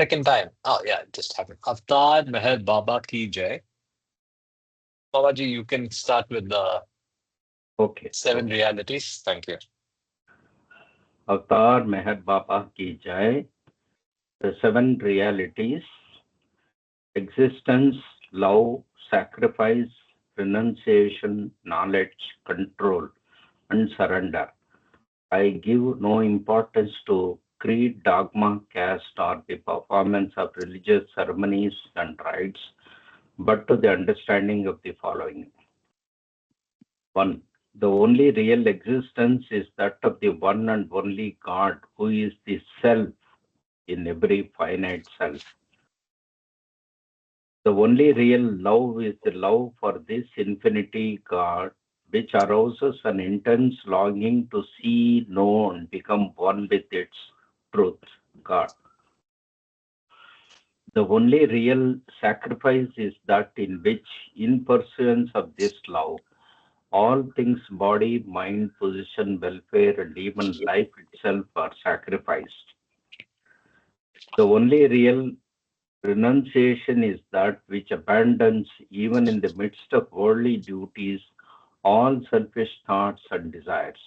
Second time. Oh, yeah, it just happened. Avtar Meher Baba Ki Jai. Babaji, you can start with the Okay. seven realities. Thank you. Avatar Meher Baba Ki Jai. The seven realities: existence, love, sacrifice, renunciation, knowledge, control, and surrender. I give no importance to creed, dogma, caste, or the performance of religious ceremonies and rites, but to the understanding of the following. 1. The only real existence is that of the one and only God, who is the self in every finite self. The only real love is the love for this infinity God, which arouses an intense longing to see, know, and become one with its truth, God. The only real sacrifice is that in which, in pursuance of this love, all things body, mind, position, welfare, and even life itself are sacrificed. The only real renunciation is that which abandons, even in the midst of worldly duties, all selfish thoughts and desires.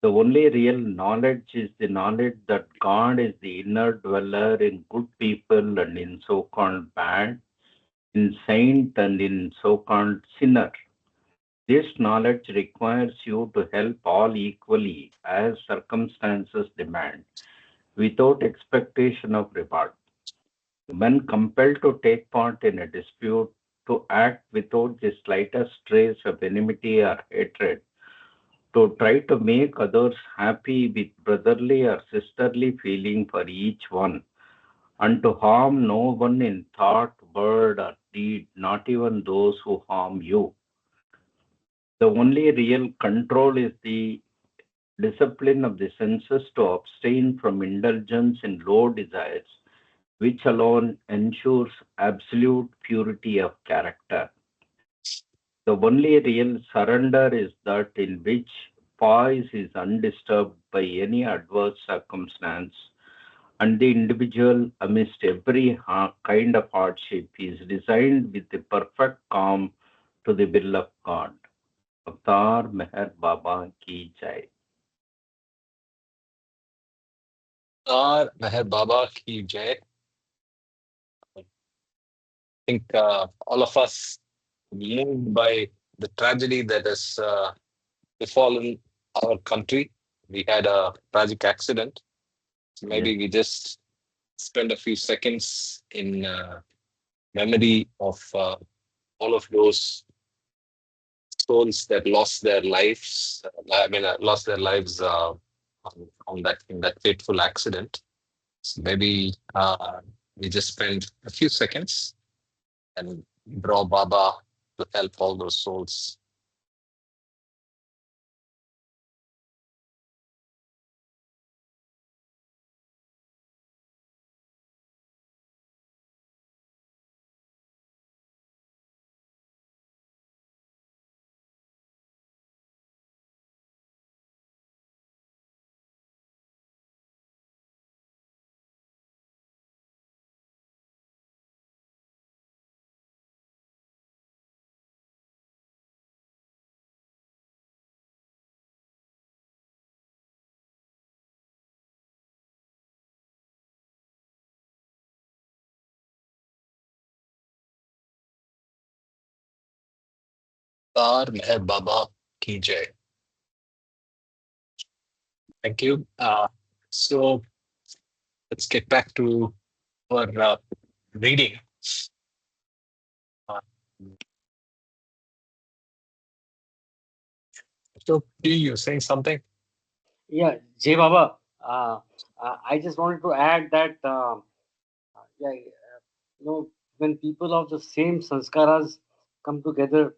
The only real knowledge is the knowledge that God is the inner dweller in good people and in so called bad, in saint and in so called sinner. This knowledge requires you to help all equally as circumstances demand, without expectation of reward. When compelled to take part in a dispute, to act without the slightest trace of enmity or hatred, to try to make others happy with brotherly or sisterly feeling for each one, and to harm no one in thought, word, or deed, not even those who harm you. The only real control is the discipline of the senses to abstain from indulgence in low desires, which alone ensures absolute purity of character. The only real surrender is that in which poise is undisturbed by any adverse circumstance, and the individual, amidst every kind of hardship, is designed with the perfect calm to the will of God. Avtar Meher Baba Ki Jai. Avtar Meher Baba Ki Jai. I think all of us moved by the tragedy that has befallen our country. We had a tragic accident. So Yes, maybe we just spend a few seconds in memory of all of those souls that lost their lives. Lost their lives on that in that fateful accident. So maybe we just spend a few seconds and draw Baba to help all those souls. Avtar Meher Baba Ki Jai. Thank you. So let's get back to our reading. Uh, so, you saying something? Yeah, Jay Baba. I just wanted to add that yeah, when people of the same sanskaras come together,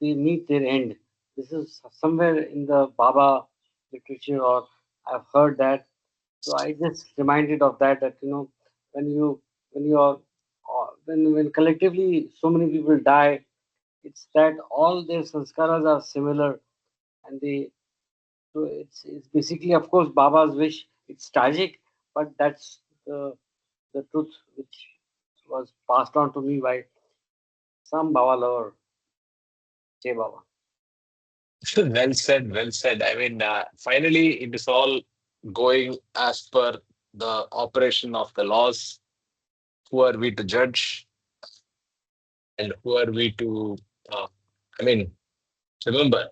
they meet their end. This is somewhere in the Baba literature, or I've heard that. So I just reminded of that. That when you when you are when collectively so many people die, it's that all their sanskaras are similar, and they so it's basically, of course, Baba's wish. It's tragic, but that's the truth which was passed on to me by some Baba lover, Jai Baba. Well said, well said. I mean, finally, it is all going as per the operation of the laws. Who are we to judge, and who are we to? Uh, I mean, remember,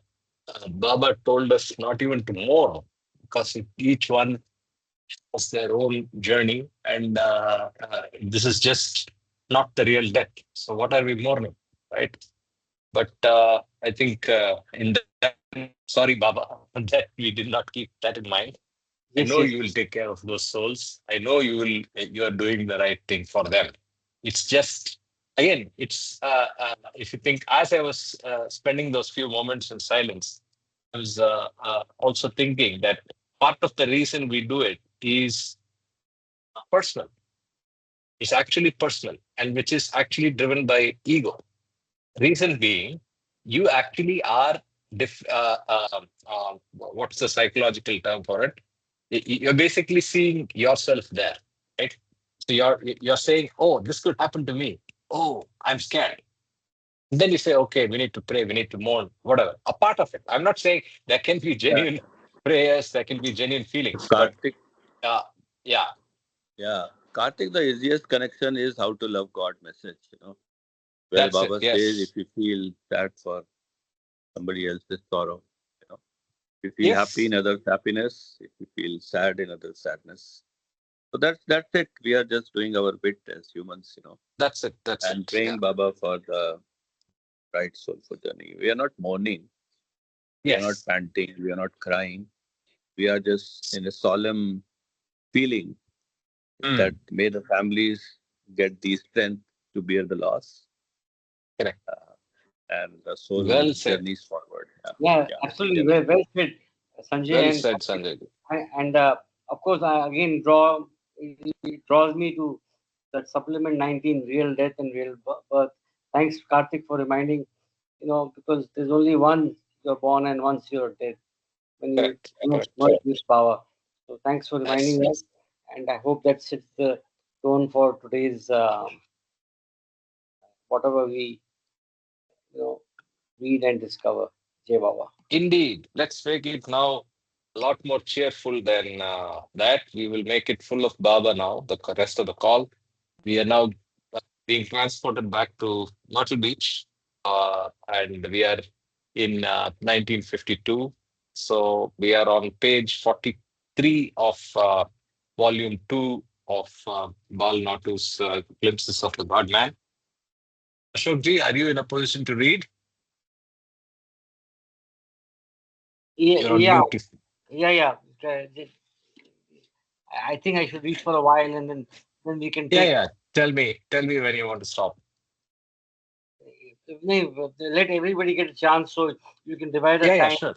Baba told us not even to mourn because each one has their own journey, and this is just not the real death. So, what are we mourning, right? But I think in that, sorry, Baba, that we did not keep that in mind. I Yes, know yes, you will take care of those souls. I know you are doing the right thing for them. It's just again, it's if you think as I was spending those few moments in silence, I was also thinking that part of the reason we do it is personal. It's actually personal, and which is actually driven by ego. Reason being, you actually are what's the psychological term for it? You're basically seeing yourself there, right? So you're saying, "Oh, this could happen to me. Oh, I'm scared." And then you say, "Okay, we need to pray, we need to mourn, whatever." A part of it. I'm not saying there can be Yeah. genuine prayers, there can be genuine feelings, but Kartik, uh, yeah, yeah. Kartik, the easiest connection is how to love God message, where that's it. Baba says if Yes, you feel sad for somebody else's sorrow, if you feel happy yes, in others' happiness, if you feel sad in others' sadness. So that's it. We are just doing our bit as humans, that's it. That's and it. Yeah. praying Baba for the right soulful journey. We are not mourning, we are not Yes. panting, we are not crying. We are just in a solemn feeling that Mm, may the families get the strength to bear the loss, correct. and the soul Well said. journeys forward. Yeah, yeah, yeah, absolutely. yeah. Well, well said, Sanjay. Well And said, Sanjay. and of course, I again it draws me to that supplement 19, real death and real birth. Thanks, Karthik, for reminding. Because there's only one you're born and once you're dead when you Correct. Correct. merge with power. So thanks for reminding Yes. us, and I hope that sets the tone for today's whatever we you know read and discover. Jai Baba. Indeed. Let's make it now a lot more cheerful than that. We will make it full of Baba now, the rest of the call. We are now being transported back to Myrtle Beach, and we are in 1952. So we are on page 43 of volume 2 of Bal Natu's Glimpses of the God Man. Ashokji, are you in a position to read? Yeah, You're on yeah, mute. yeah. I think I should read for a while, and then we can Yeah, take. yeah. Tell me when you want to stop. No, let everybody get a chance, so you can divide the Yeah, yeah, time. sure.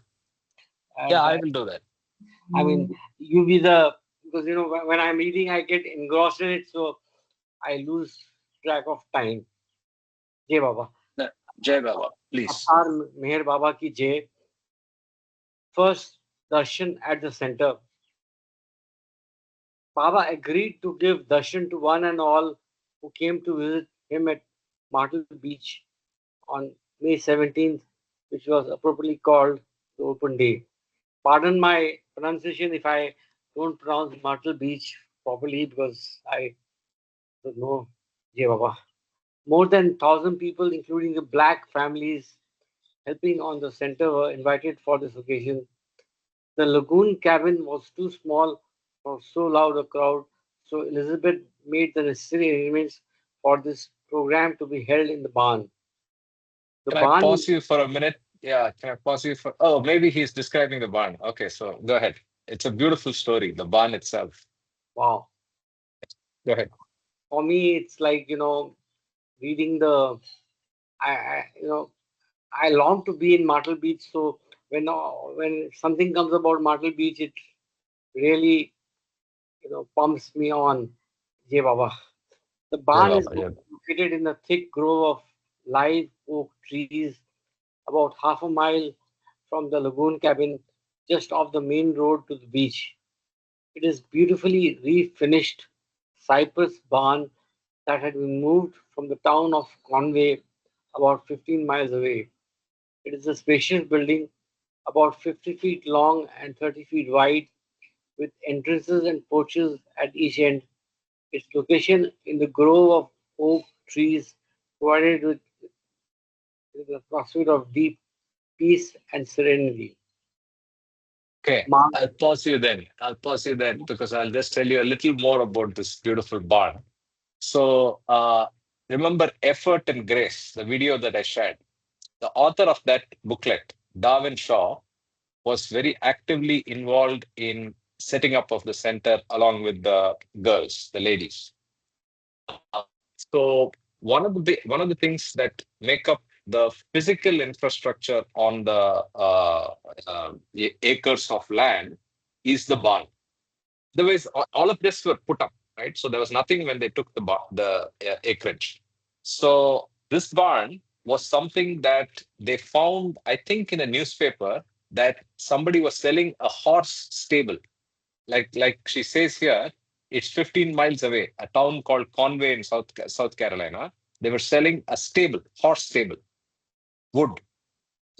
Yeah, And I will do that. I mean, you be the because when I'm reading, I get engrossed in it, so I lose track of time. Jai Baba. No, Jai Baba, please. Avatar Meher Baba ki Jai. First darshan at the center. Baba agreed to give darshan to one and all who came to visit him at Martle Beach on May 17th, which was appropriately called the Open Day. Pardon my pronunciation if I don't pronounce Myrtle Beach properly because I don't know. Jai Baba. More than 1,000 people, including the black families helping on the center, were invited for this occasion. The lagoon cabin was too small for so loud a crowd, so Elizabeth made the necessary arrangements for this program to be held in the barn. The Can I barn, pause you for a minute? Yeah, can I pause you for? Oh, maybe he's describing the barn. Okay, so go ahead. It's a beautiful story, the barn itself. wow. Go ahead. For me, it's like, reading I I long to be in Myrtle Beach. So when something comes about Myrtle Beach, it really pumps me on. Jai Baba. The Jai barn is Baba, yeah. located in a thick grove of live oak trees, about half a mile from the lagoon cabin, just off the main road to the beach. It is beautifully refinished cypress barn that had been moved from the town of Conway about 15 miles away. It is a spacious building about 50 feet long and 30 feet wide with entrances and porches at each end. Its location in the grove of oak trees provided with a prospect of deep peace and serenity. Okay, Mark, I'll pause you then. I'll pause you then because I'll just tell you a little more about this beautiful barn. So, remember Effort and Grace, the video that I shared. The author of that booklet, Darwin Shaw, was very actively involved in setting up of the center along with the girls, the ladies. Uh, so one of the things that make up the physical infrastructure on the acres of land is the barn. Otherwise, all of this were put up, right? So there was nothing when they took the acreage. So this barn was something that they found, I think, in a newspaper that somebody was selling a horse stable. Like she says here, it's 15 miles away, a town called Conway in South Carolina. They were selling a stable, horse stable, wood,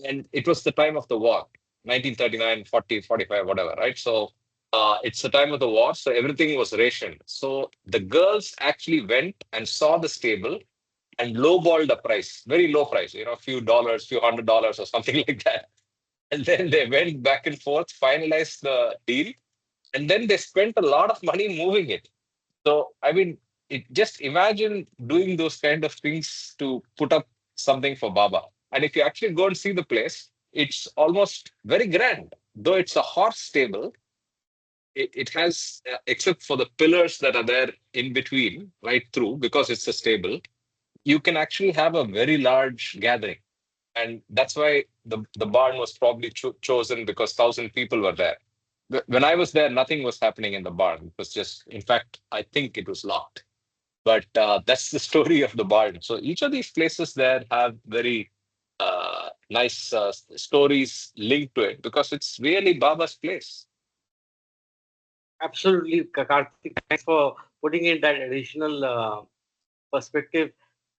and it was the time of the war, 1939, 40, 45, whatever, right? So it's the time of the war, so everything was rationed. So the girls actually went and saw the stable and lowballed the price, very low price, a few dollars, few $100 or something like that. And then they went back and forth, finalized the deal, and then they spent a lot of money moving it. So, I mean, just imagine doing those kind of things to put up something for Baba. And if you actually go and see the place, it's almost very grand. Though it's a horse stable, it has, except for the pillars that are there in between, right through, because it's a stable, you can actually have a very large gathering. And that's why the barn was probably chosen because 1,000 people were there. When I was there, nothing was happening in the barn. It was just, in fact, I think it was locked. But that's the story of the barn. So each of these places there have very nice stories linked to it because it's really Baba's place. absolutely, Karthik. Thanks for putting in that additional perspective.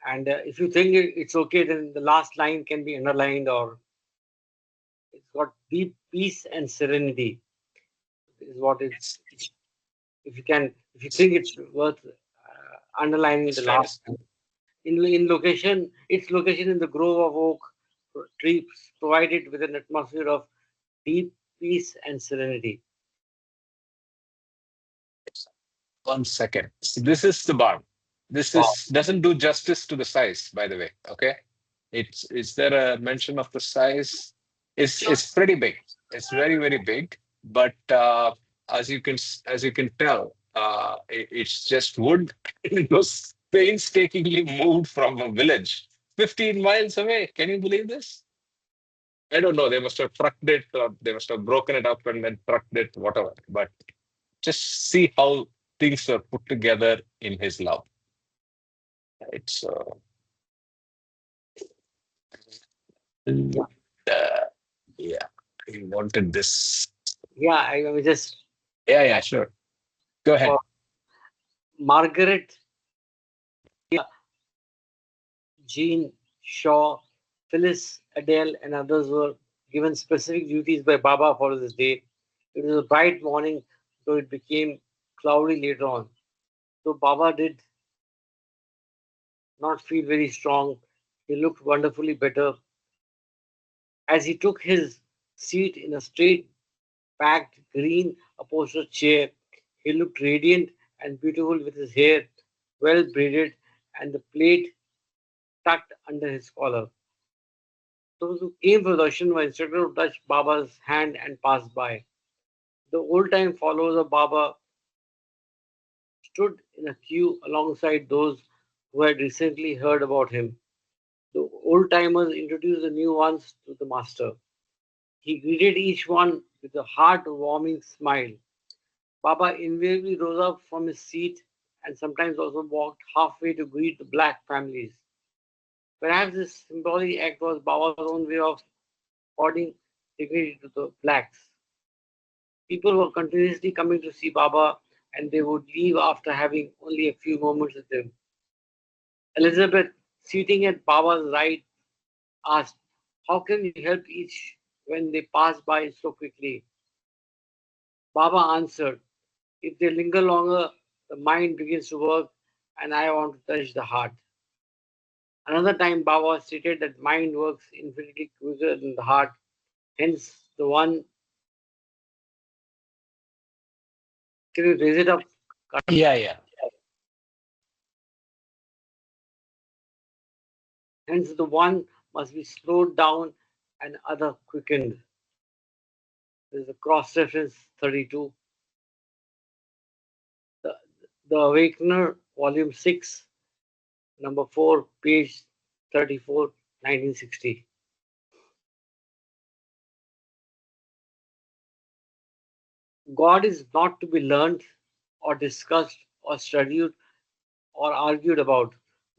And if you think it's okay, then the last line can be underlined, or it's got deep peace and serenity. Is what Yes, it's. If you think it's worth underlining it's the trying to. last. In location, its location in the grove of oak trees provided with an atmosphere of deep peace and serenity. 1 second. So this is the barn. This Wow. is doesn't do justice to the size, by the way. Okay, it's is there a mention of the size? It's pretty big. It's very big. But as you can tell, it's just wood. It was painstakingly moved from a village 15 miles away. Can you believe this? I don't know. They must have trucked it, or they must have broken it up and then trucked it, whatever. But just see how things were put together in his love. It's Yeah, uh, yeah. He wanted this. yeah. I was just Yeah, sure. Go ahead. for Margaret, Jean, Shaw, Phyllis, Adele, and others were given specific duties by Baba for this day. It was a bright morning, though it became cloudy later on. So Baba did not feel very strong. He looked wonderfully better. As he took his seat in a straight backed green upholstered chair, he looked radiant and beautiful with his hair well braided and the plait tucked under his collar. Those who came for darshan were instructed to touch Baba's hand and pass by. The old time followers of Baba stood in a queue alongside those who had recently heard about him. The old timers introduced the new ones to the master. He greeted each one with a heart-warming smile. Baba invariably rose up from his seat and sometimes also walked halfway to greet the black families. Perhaps this symbolic act was Baba's own way of according dignity to the blacks. People were continuously coming to see Baba, and they would leave after having only a few moments with him. Elizabeth, sitting at Baba's right, asked, "How can you help each when they pass by so quickly?" Baba answered, "If they linger longer, the mind begins to work, and I want to touch the heart." Another time, Baba stated that mind works infinitely quicker than the heart. Hence, the one. Can you raise it up? Yeah, yeah. Hence, the one must be slowed down and other quickened. This is the cross reference 32. The, the Awakener, volume 6, number 4, page 34, 1960. God is not to be learned or discussed or studied or argued about.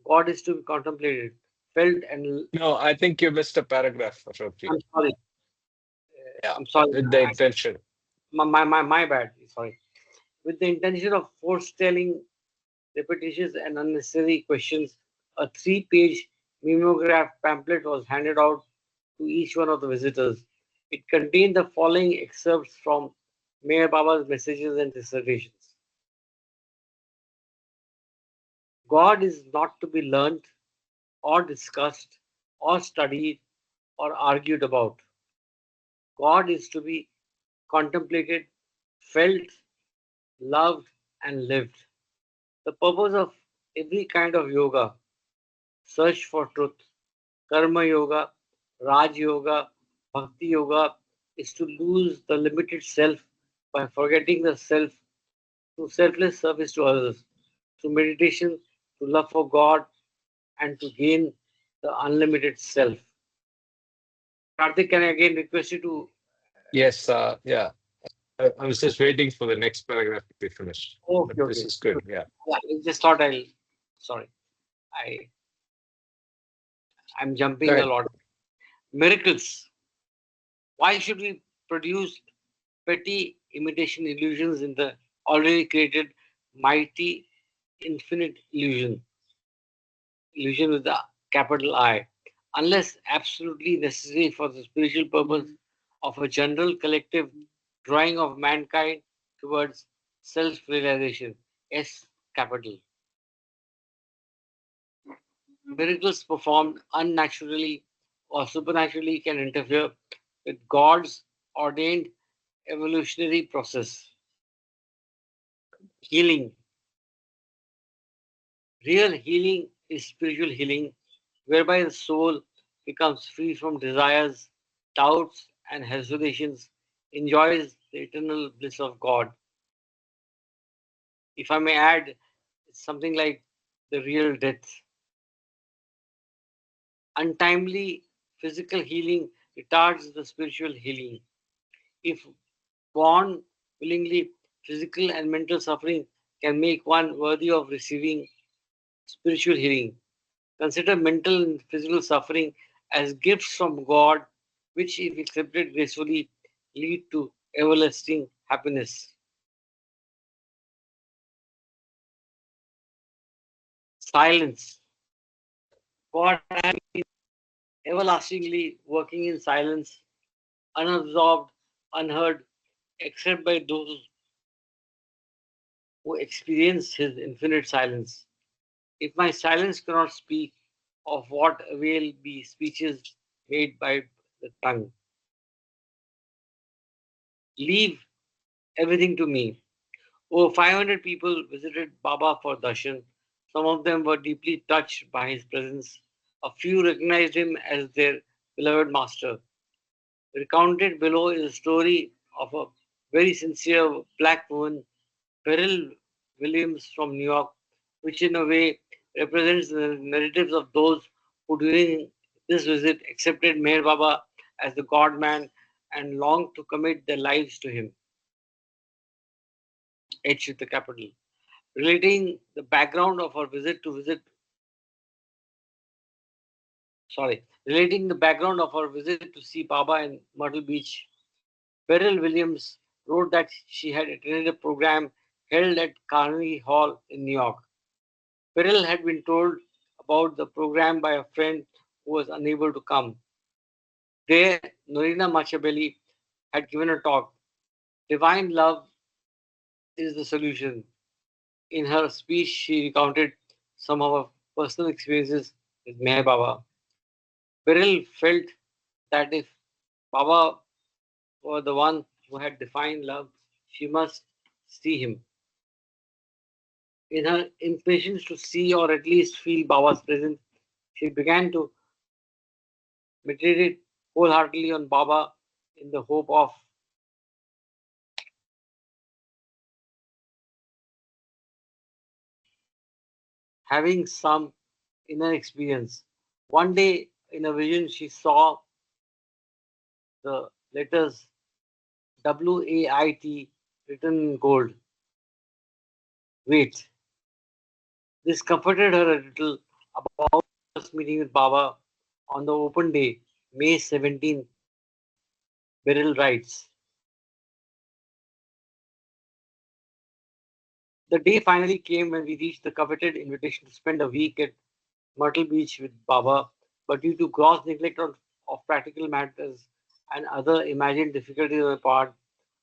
God is to be contemplated, felt, and No, I think you missed a paragraph, I'm Ashokji. sorry. Yeah, I'm sorry. with the intention. My bad. Sorry. With the intention of foretelling repetitious and unnecessary questions, a 3-page mimeograph pamphlet was handed out to each one of the visitors. It contained the following excerpts from Mayor Baba's messages and dissertations. God is not to be learnt or discussed or studied or argued about. God is to be contemplated, felt, loved, and lived. The purpose of every kind of yoga, search for truth, karma yoga, Raj yoga, bhakti yoga, is to lose the limited self by forgetting the self through selfless service to others, through meditation, to love for God, and to gain the unlimited self. Karthik, can I again request you to? Yes, yeah. I was just waiting for the next paragraph to be finished. Okay, But this okay. is good. Yeah. Yeah, I just thought I'll. Sorry, I I'm Go jumping a ahead. lot. Miracles. Why should we produce petty imitation illusions in the already created mighty infinite illusion with the capital I, unless absolutely necessary for the spiritual purpose of a general collective drawing of mankind towards self realization? S capital. Miracles performed unnaturally or supernaturally can interfere with God's ordained evolutionary process. Healing. Real healing is spiritual healing, whereby the soul becomes free from desires, doubts, and hesitations, enjoys the eternal bliss of God. If I may add, it's something like the real death. Untimely physical healing retards the spiritual healing. If born willingly, physical and mental suffering can make one worthy of receiving spiritual healing. Consider mental and physical suffering as gifts from God, which, if accepted gracefully, lead to everlasting happiness. Silence. God has been everlastingly working in silence, unabsorbed, unheard, except by those who experience His infinite silence. If my silence cannot speak, of what avail be speeches made by the tongue? Leave everything to me. Over 500 people visited Baba for darshan. Some of them were deeply touched by his presence. A few recognized him as their beloved master. Recounted below is a story of a very sincere black woman, Beryl Williams from New York, which in a way represents the narratives of those who during this visit accepted Meher Baba as the God man and longed to commit their lives to him. H with the capital. Relating the background of our visit to see Baba in Myrtle Beach, Beryl Williams wrote that she had attended a program held at Carnegie Hall in New York. Beryl had been told about the program by a friend who was unable to come. There, Norina Machabelli had given a talk. Divine love is the solution. In her speech, she recounted some of her personal experiences with Meher Baba. Beryl felt that if Baba were the one who had defined love, she must see him. In her impatience to see or at least feel Baba's presence, she began to meditate wholeheartedly on Baba in the hope of having some inner experience. One day, in a vision, she saw the letters WAIT written in gold. Wait. This comforted her a little about first meeting with Baba on the open day, May 17. Beryl writes, the day finally came when we reached the coveted invitation to spend a week at Myrtle Beach with Baba, but due to gross neglect of practical matters and other imagined difficulties on my part,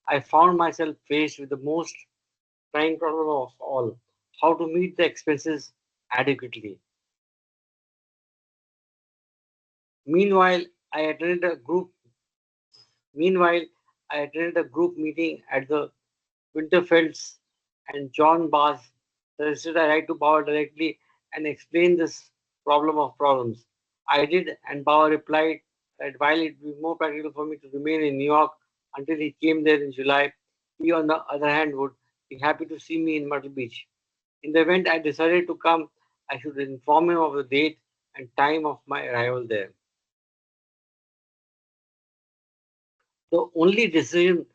I found myself faced with the most trying problem of all: how to meet the expenses adequately. Meanwhile, I attended a group. Meanwhile, I attended a group meeting at the Winterfelds, and John Bass suggested I write to Bauer directly and explain this problem of problems. I did, and Bauer replied that while it would be more practical for me to remain in New York until he came there in July, he, on the other hand, would be happy to see me in Myrtle Beach. In the event I decided to come, I should inform him of the date and time of my arrival there. The only decision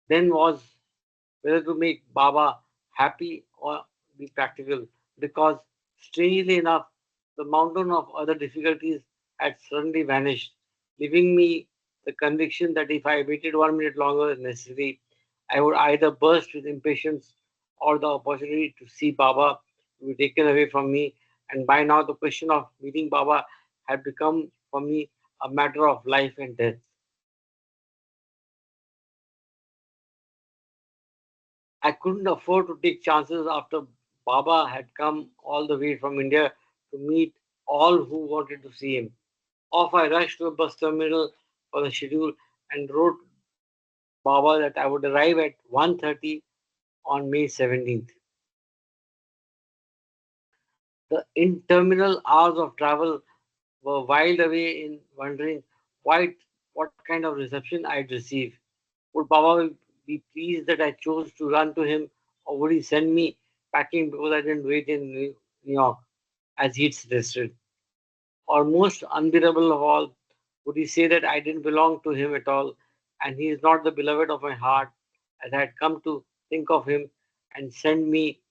then was whether to make Baba happy or be practical, because strangely enough, the mountain of other difficulties had suddenly vanished, leaving me the conviction that if I waited 1 minute longer than necessary, I would either burst with impatience or the opportunity to see Baba would be taken away from me. And by now, the question of meeting Baba had become for me a matter of life and death. I couldn't afford to take chances after Baba had come all the way from India to meet all who wanted to see him. Off I rushed to a bus terminal for the schedule and wrote Baba that I would arrive at 1:30 on May 17th. The interminable hours of travel were whiled away in wondering quite what kind of reception I'd receive. Would Baba be pleased that I chose to run to him, or would he send me packing because I didn't wait in New York, as he'd suggested? Or most unbearable of all, would he say that I didn't belong to him at all, and he is not the beloved of my heart, as I had come to think of him, and send me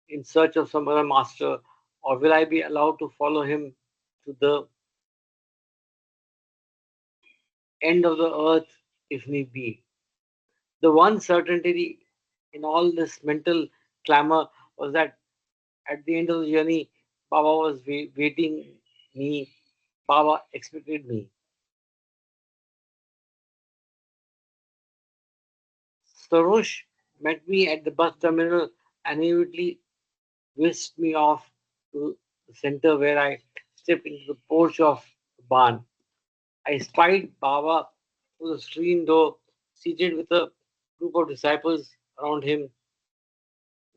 in search of some other master? Or will I be allowed to follow him to the end of the earth if need be? The one certainty in all this mental clamor was that at the end of the journey, Baba was waiting me. Baba expected me. Sarosh met me at the bus terminal and immediately whisked me off to the center where I stepped into the porch of the barn. I spied Baba through the screen door, seated with a group of disciples around him.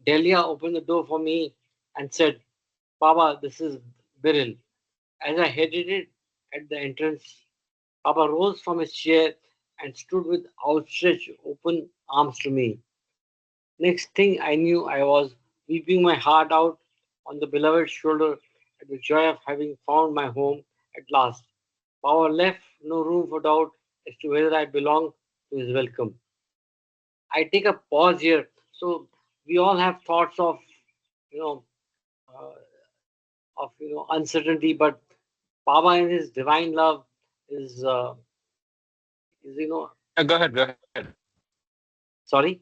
Delia opened the door for me and said, Baba, this is Biril. As I hesitated at the entrance, Baba rose from his chair and stood with outstretched open arms to me. Next thing I knew, I was weeping my heart out on the beloved's shoulder at the joy of having found my home at last. Baba left no room for doubt as to whether I belonged to his welcome. I take a pause here. So we all have thoughts of, you know, uh, uncertainty, but Baba in his divine love is, Go ahead. Go ahead. Sorry?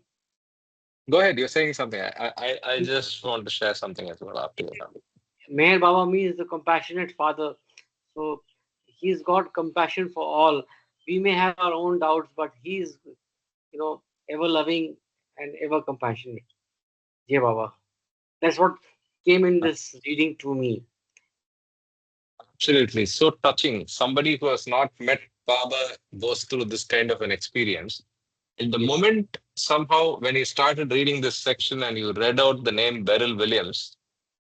Go ahead. You're saying something. I just want to share something as well after you. Meher Baba means the compassionate father. So he's got compassion for all. We may have our own doubts, but he's, ever loving and ever compassionate. Jai Baba. That's what came in this reading to me. Absolutely. So touching. Somebody who has not met Baba goes through this kind of an experience. In the moment, somehow, when you started reading this section and you read out the name Beryl Williams,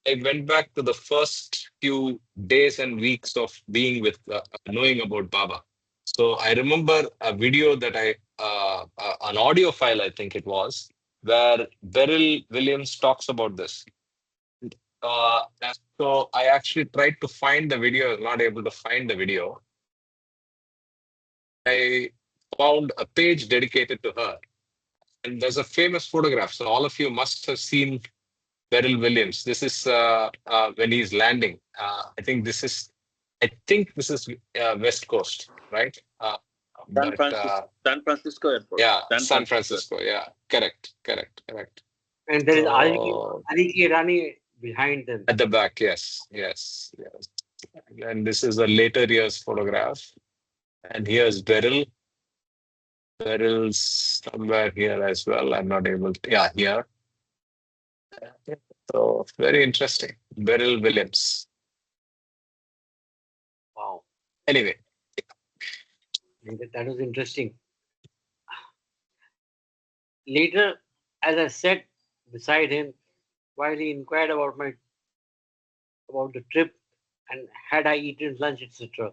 I went back to the first few days and weeks of being with, knowing about Baba. So I remember a video that an audio file, I think it was, where Beryl Williams talks about this. So I actually tried to find the video, I was not able to find the video. I found a page dedicated to her. And there's a famous photograph. So all of you must have seen Beryl Williams. This is when he's landing. I think this is West Coast, right? But San Francisco Airport. yeah, San San Francisco. Francisco. Yeah, correct. And there is So Ariki Rani behind them. at the back, yes. And this is a later years photograph. And here's Beryl. Beryl's somewhere here as well. I'm not able to. Yeah, here. So very interesting. Beryl Williams. Wow. Anyway, That was interesting. Later, as I sat beside him while he inquired about the trip and had I eaten lunch, etc.,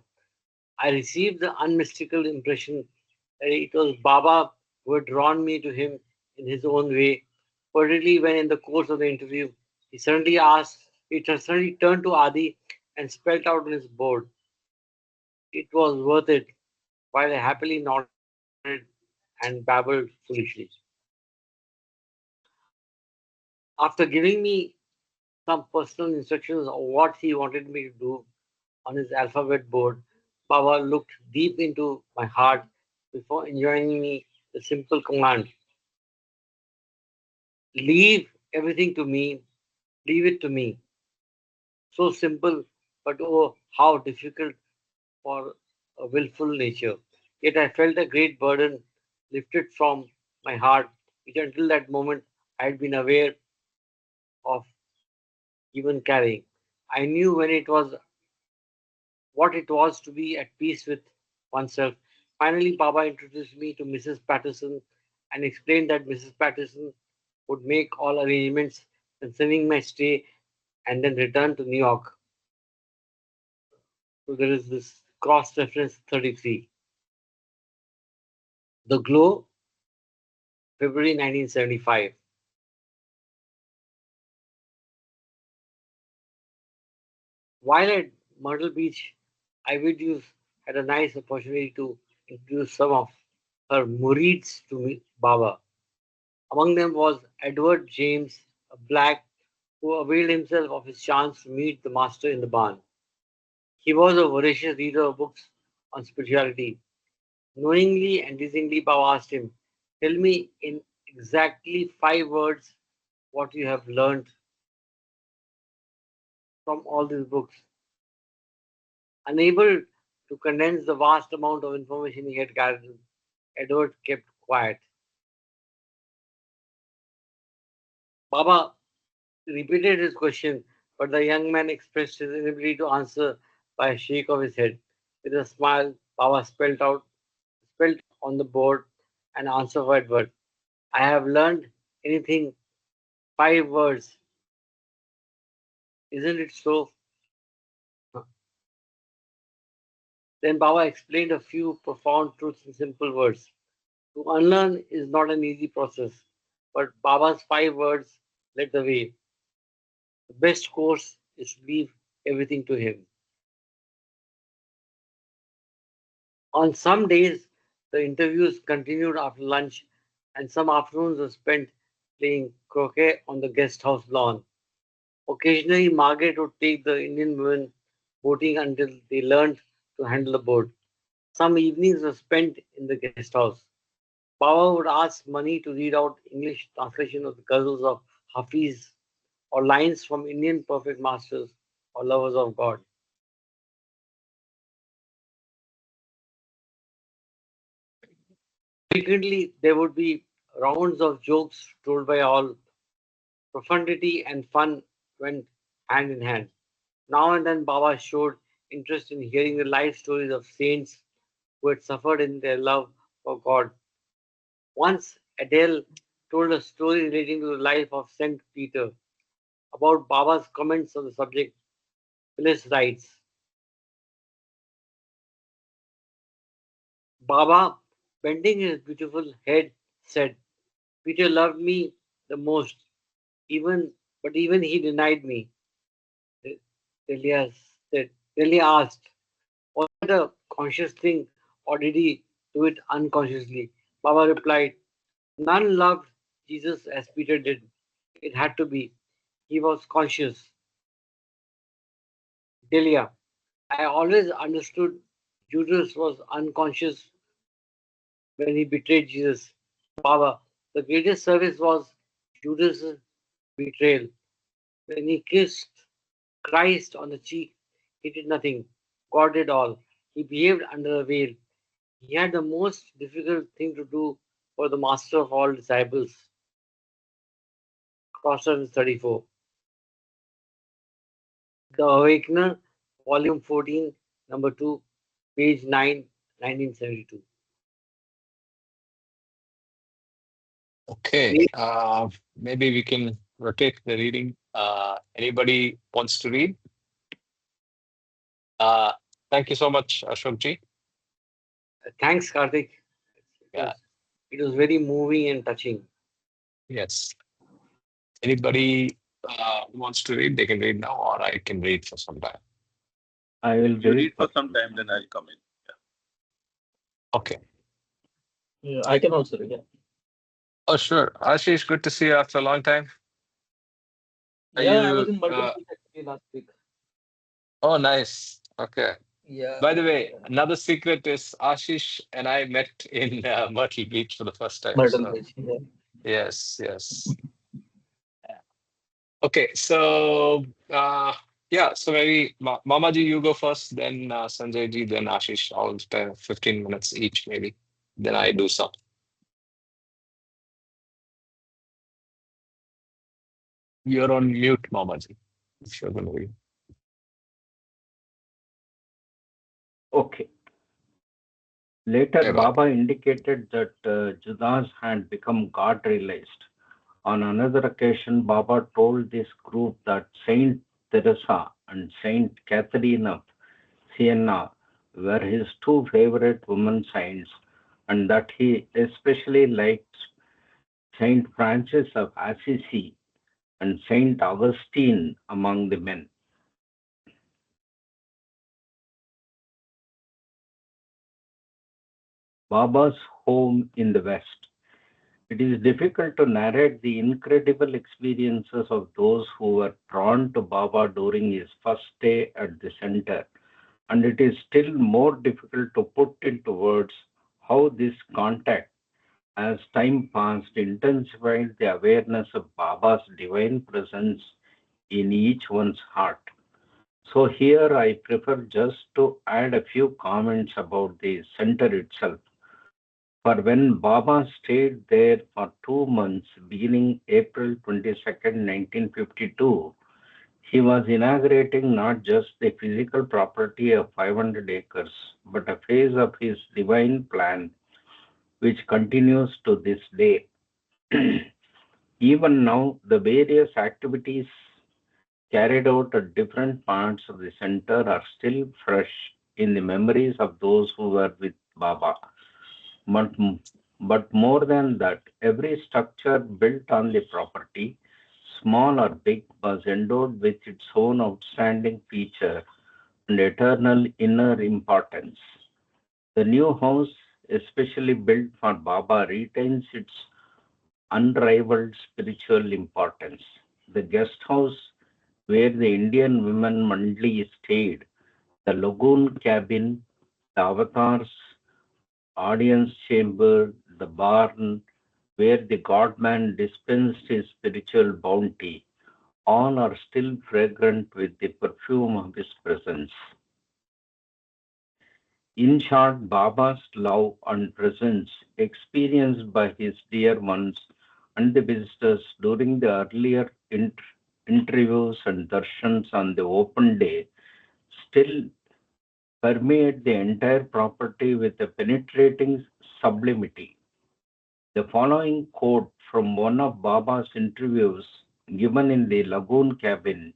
I received the unmistakable impression that it was Baba who had drawn me to him in his own way, particularly when in the course of the interview he suddenly turned to Adi and spelled out on his board, "It was worth it," while I happily nodded and babbled foolishly. After giving me some personal instructions on what he wanted me to do on his alphabet board, Baba looked deep into my heart before enjoining me the simple command: leave everything to me, leave it to me. So simple, but oh, how difficult for a willful nature. Yet I felt a great burden lifted from my heart, which until that moment I had been aware of even carrying. I knew when it was what it was to be at peace with oneself. Finally, Baba introduced me to Mrs. Patterson and explained that Mrs. Patterson would make all arrangements concerning my stay and then return to New York. So there is this cross reference 33. The Glow, February 1975. While at Myrtle Beach, Youth had a nice opportunity to introduce some of her murids to me, Baba. Among them was Edward James, a black who availed himself of his chance to meet the master in the barn. He was a voracious reader of books on spirituality. Knowingly and teasingly, Baba asked him, "Tell me in exactly 5 words what you have learned from all these books." Unable to condense the vast amount of information he had gathered, Edward kept quiet. Baba repeated his question, but the young man expressed his inability to answer by a shake of his head. With a smile, Baba spelled on the board an answer for Edward. "I have learned anything 5 words. Isn't it so?" Then Baba explained a few profound truths in simple words. To unlearn is not an easy process, but Baba's 5 words led the way. The best course is to leave everything to him. On some days, the interviews continued after lunch, and some afternoons were spent playing croquet on the guest house lawn. Occasionally, Margaret would take the Indian women boating until they learned to handle the boat. Some evenings were spent in the guest house. Baba would ask Mani to read out English translation of the ghazals of Hafiz or lines from Indian perfect masters or lovers of God. Frequently, there would be rounds of jokes told by all. Profundity and fun went hand in hand. Now and then, Baba showed interest in hearing the life stories of saints who had suffered in their love for God. Once, Adele told a story relating to the life of Saint Peter. About Baba's comments on the subject, Phyllis writes, Baba, bending his beautiful head, said, Peter loved me the most, even he denied me. Delia said, Delia asked, was it a conscious thing or did he do it unconsciously? Baba replied, none loved Jesus as Peter did. It had to be. He was conscious. Delia, I always understood Judas was unconscious when he betrayed Jesus. Baba, the greatest service was Judas' betrayal. When he kissed Christ on the cheek, he did nothing. God did all. He behaved under a veil. He had the most difficult thing to do for the master of all disciples. Cross reference 34. The Awakener, Volume 14, Number 2, page 9, 1972. Okay. Maybe we can rotate the reading. Anybody wants to read? Thank you so much, Ashokji. Thanks, Karthik. Yeah. It was very moving and touching. Yes. Anybody who wants to read, they can read now, or I can read for some time. I will You read read for for some time, then I'll come in. Okay. Yeah, I can also read. Yeah, Oh, sure. Ashish, good to see you after a long time. Are yeah, I was you? in multiple actually last week. Oh, nice. Okay. Yeah, By the way, another secret is Ashish and I met in Myrtle Beach for the first time. Myrtle So, Beach. Yeah. yes, yes. Okay, so yeah, so maybe Mamaji, you go first, then Sanjay ji, then Ashish, all 10, 15 minutes each, maybe. Then I do some. You're on mute, Mamaji, if you're going to read. okay. Later, Jai Baba. Baba indicated that Judas had become God realized. On another occasion, Baba told this group that Saint Teresa and Saint Catherine of Siena were his two favorite women saints, and that he especially liked Saint Francis of Assisi and Saint Augustine among the men. Baba's home in the West. It is difficult to narrate the incredible experiences of those who were drawn to Baba during his first stay at the center, and it is still more difficult to put into words how this contact, as time passed, intensified the awareness of Baba's divine presence in each one's heart. So, here I prefer just to add a few comments about the center itself. For when Baba stayed there for 2 months, beginning April 22nd, 1952, he was inaugurating not just the physical property of 500 acres, but a phase of his divine plan which continues to this day. Even now, the various activities carried out at different parts of the center are still fresh in the memories of those who were with Baba. But, but more than that, every structure built on the property, small or big, was endowed with its own outstanding feature and eternal inner importance. The new house, especially built for Baba, retains its unrivaled spiritual importance. The guest house where the Indian women mandali stayed, the lagoon cabin, the avatars audience chamber, the barn where the God-man dispensed his spiritual bounty, all are still fragrant with the perfume of his presence. In short, Baba's love and presence experienced by his dear ones and the visitors during the earlier interviews and darshans on the open day still permeate the entire property with a penetrating sublimity. The following quote from one of Baba's interviews given in the lagoon cabin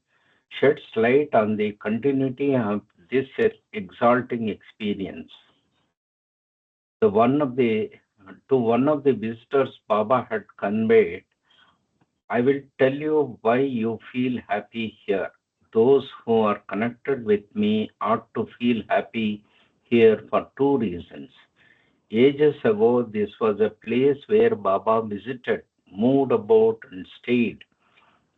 sheds light on the continuity of this exalting experience. The one of the To one of the visitors Baba had conveyed, I will tell you why you feel happy here. Those who are connected with me ought to feel happy here for two reasons. Ages ago, this was a place where Baba visited, moved about, and stayed,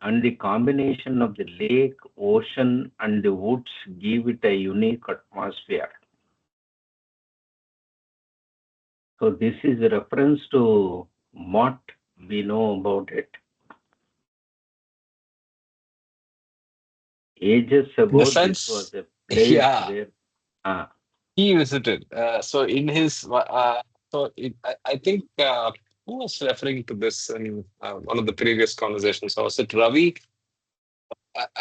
and the combination of the lake, ocean, and the woods gave it a unique atmosphere. So, this is a reference to what we know about it. Ages In the ago, this was sense, a place yeah, where ah, he visited. So in his, I think who was referring to this in one of the previous conversations? Or was it Ravi?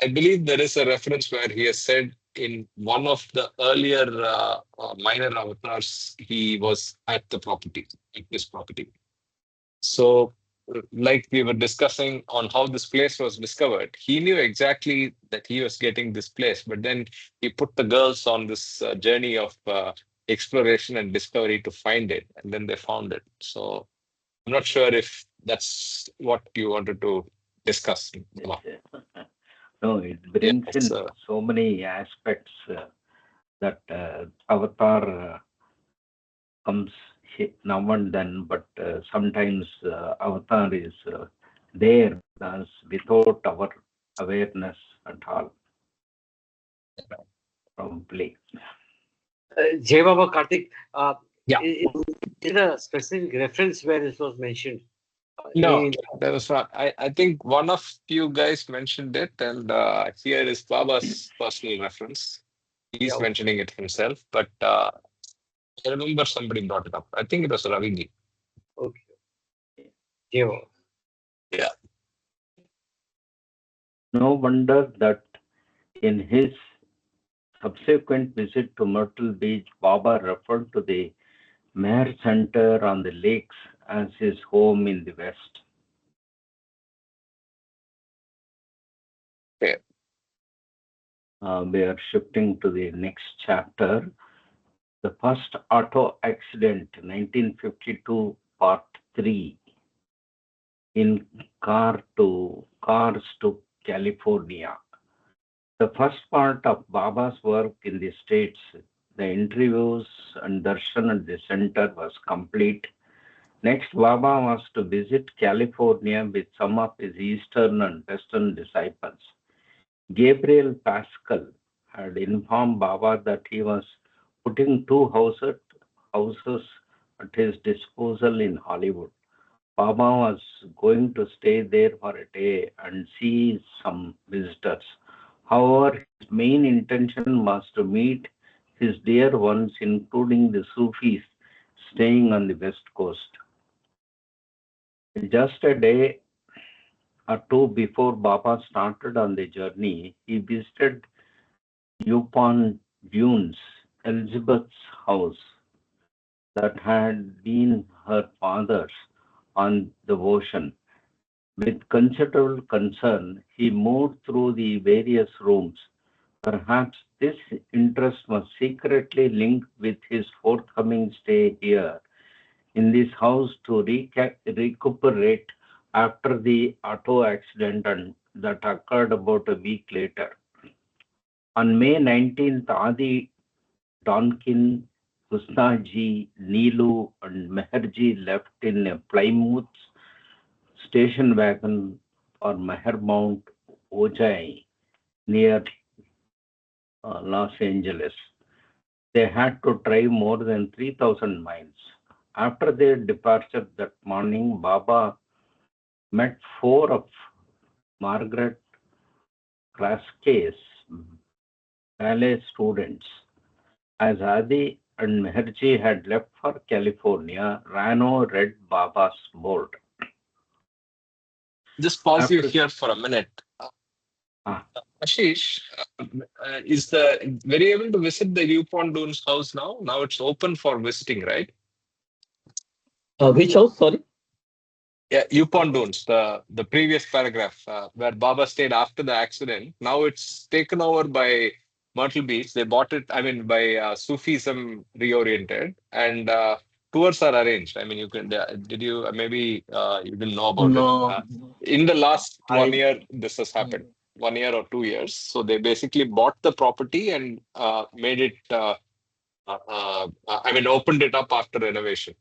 I believe there is a reference where he has said in one of the earlier minor avatars, he was at the property, at this property. So, like we were discussing on how this place was discovered, he knew exactly that he was getting this place, but then he put the girls on this journey of exploration and discovery to find it, and then they found it. So, I'm not sure if that's what you wanted to discuss. no, it Yeah, brings it's in so many aspects that Avatar comes now and then, but sometimes Avatar is there with us without our awareness at all, probably. Jai Baba Karthik, yeah. is there a specific reference where this was mentioned? No, In, that was not. I think one of you guys mentioned it, and here is Baba's personal reference. yeah, He's mentioning it himself, but I remember somebody brought it up. I think it was Raviji. okay. Jai Baba. Yeah. No wonder that in his subsequent visit to Myrtle Beach, Baba referred to the Mare Center on the lakes as his home in the West. Okay. We are shifting to the next chapter. The first auto accident, 1952, part 3, in Cars to California. The first part of Baba's work in the States, the interviews and darshan at the center, was complete. Next, Baba was to visit California with some of his Eastern and Western disciples. Gabriel Pascal had informed Baba that he was putting two houses at his disposal in Hollywood. Baba was going to stay there for a day and see some visitors. However, his main intention was to meet his dear ones, including the Sufis staying on the west coast. Just a day or two before Baba started on the journey, he visited Yukon Dunes, Elizabeth's house that had been her father's on the ocean. With considerable concern, he moved through the various rooms. Perhaps this interest was secretly linked with his forthcoming stay here in this house to recuperate after the auto accident that occurred about a week later. On May 19th, Adi, Donkin, Husnaji, Neelu, and Meherji left in a Plymouth station wagon for Mehermount, Ojai, near Los Angeles. They had to drive more than 3,000 miles. After their departure that morning, Baba met 4 of Margaret Kraskey's ballet students. As Adi and Meherji had left for California, Rano read Baba's board. Just pause you After here for a minute. ah, Ashish, were you able to visit the Yupon Dunes house now? Now it's open for visiting, right? Which house? Sorry. Yeah, Yupon Dunes, the previous paragraph where Baba stayed after the accident. Now it's taken over by Myrtle Beach. They bought it, I mean, by Sufism reoriented, and tours are arranged. I mean, you can. Did you maybe you didn't know about it? No, In the last one I. year, this has happened. 1 year or 2 years. So they basically bought the property and made it. I mean, opened it up after renovation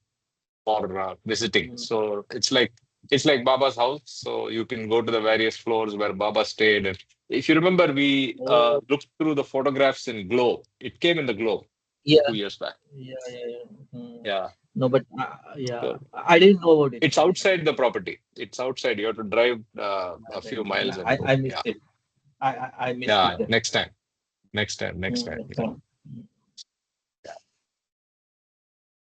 for visiting. So it's like Baba's house. So you can go to the various floors where Baba stayed. And if you remember, we Oh, looked through the photographs in Globe. It came in the Globe yeah, 2 years back. yeah. Yeah. No, but yeah, So I didn't know about it. it's outside the property. It's outside. You have to drive a few miles Yeah, and go. I missed Yeah. it. I missed it Yeah. then. Next time. Next time. Next time. Next Yeah. time.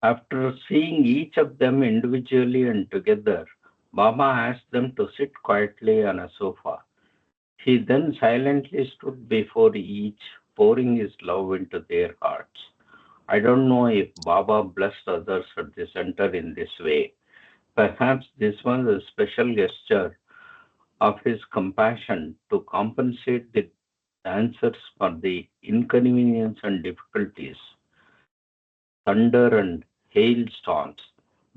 after seeing each of them individually and together, Baba asked them to sit quietly on a sofa. He then silently stood before each, pouring his love into their hearts. I don't know if Baba blessed others at the center in this way. Perhaps this was a special gesture of his compassion to compensate the dancers for the inconvenience and difficulties, thunder and hailstorms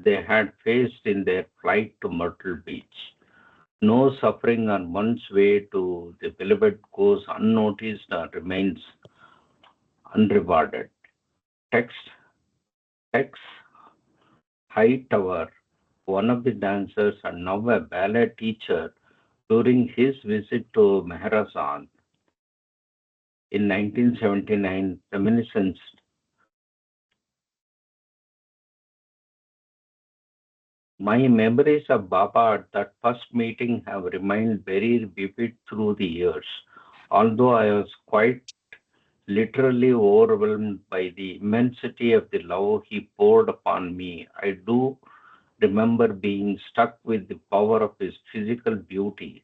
they had faced in their flight to Myrtle Beach. No suffering on one's way to the beloved goes unnoticed or remains unrewarded. Text Tex Hightower, one of the dancers and now a ballet teacher, during his visit to Maharazan in 1979, reminisced, "My memories of Baba at that first meeting have remained very vivid through the years. Although I was quite literally overwhelmed by the immensity of the love he poured upon me, I do remember being struck with the power of his physical beauty.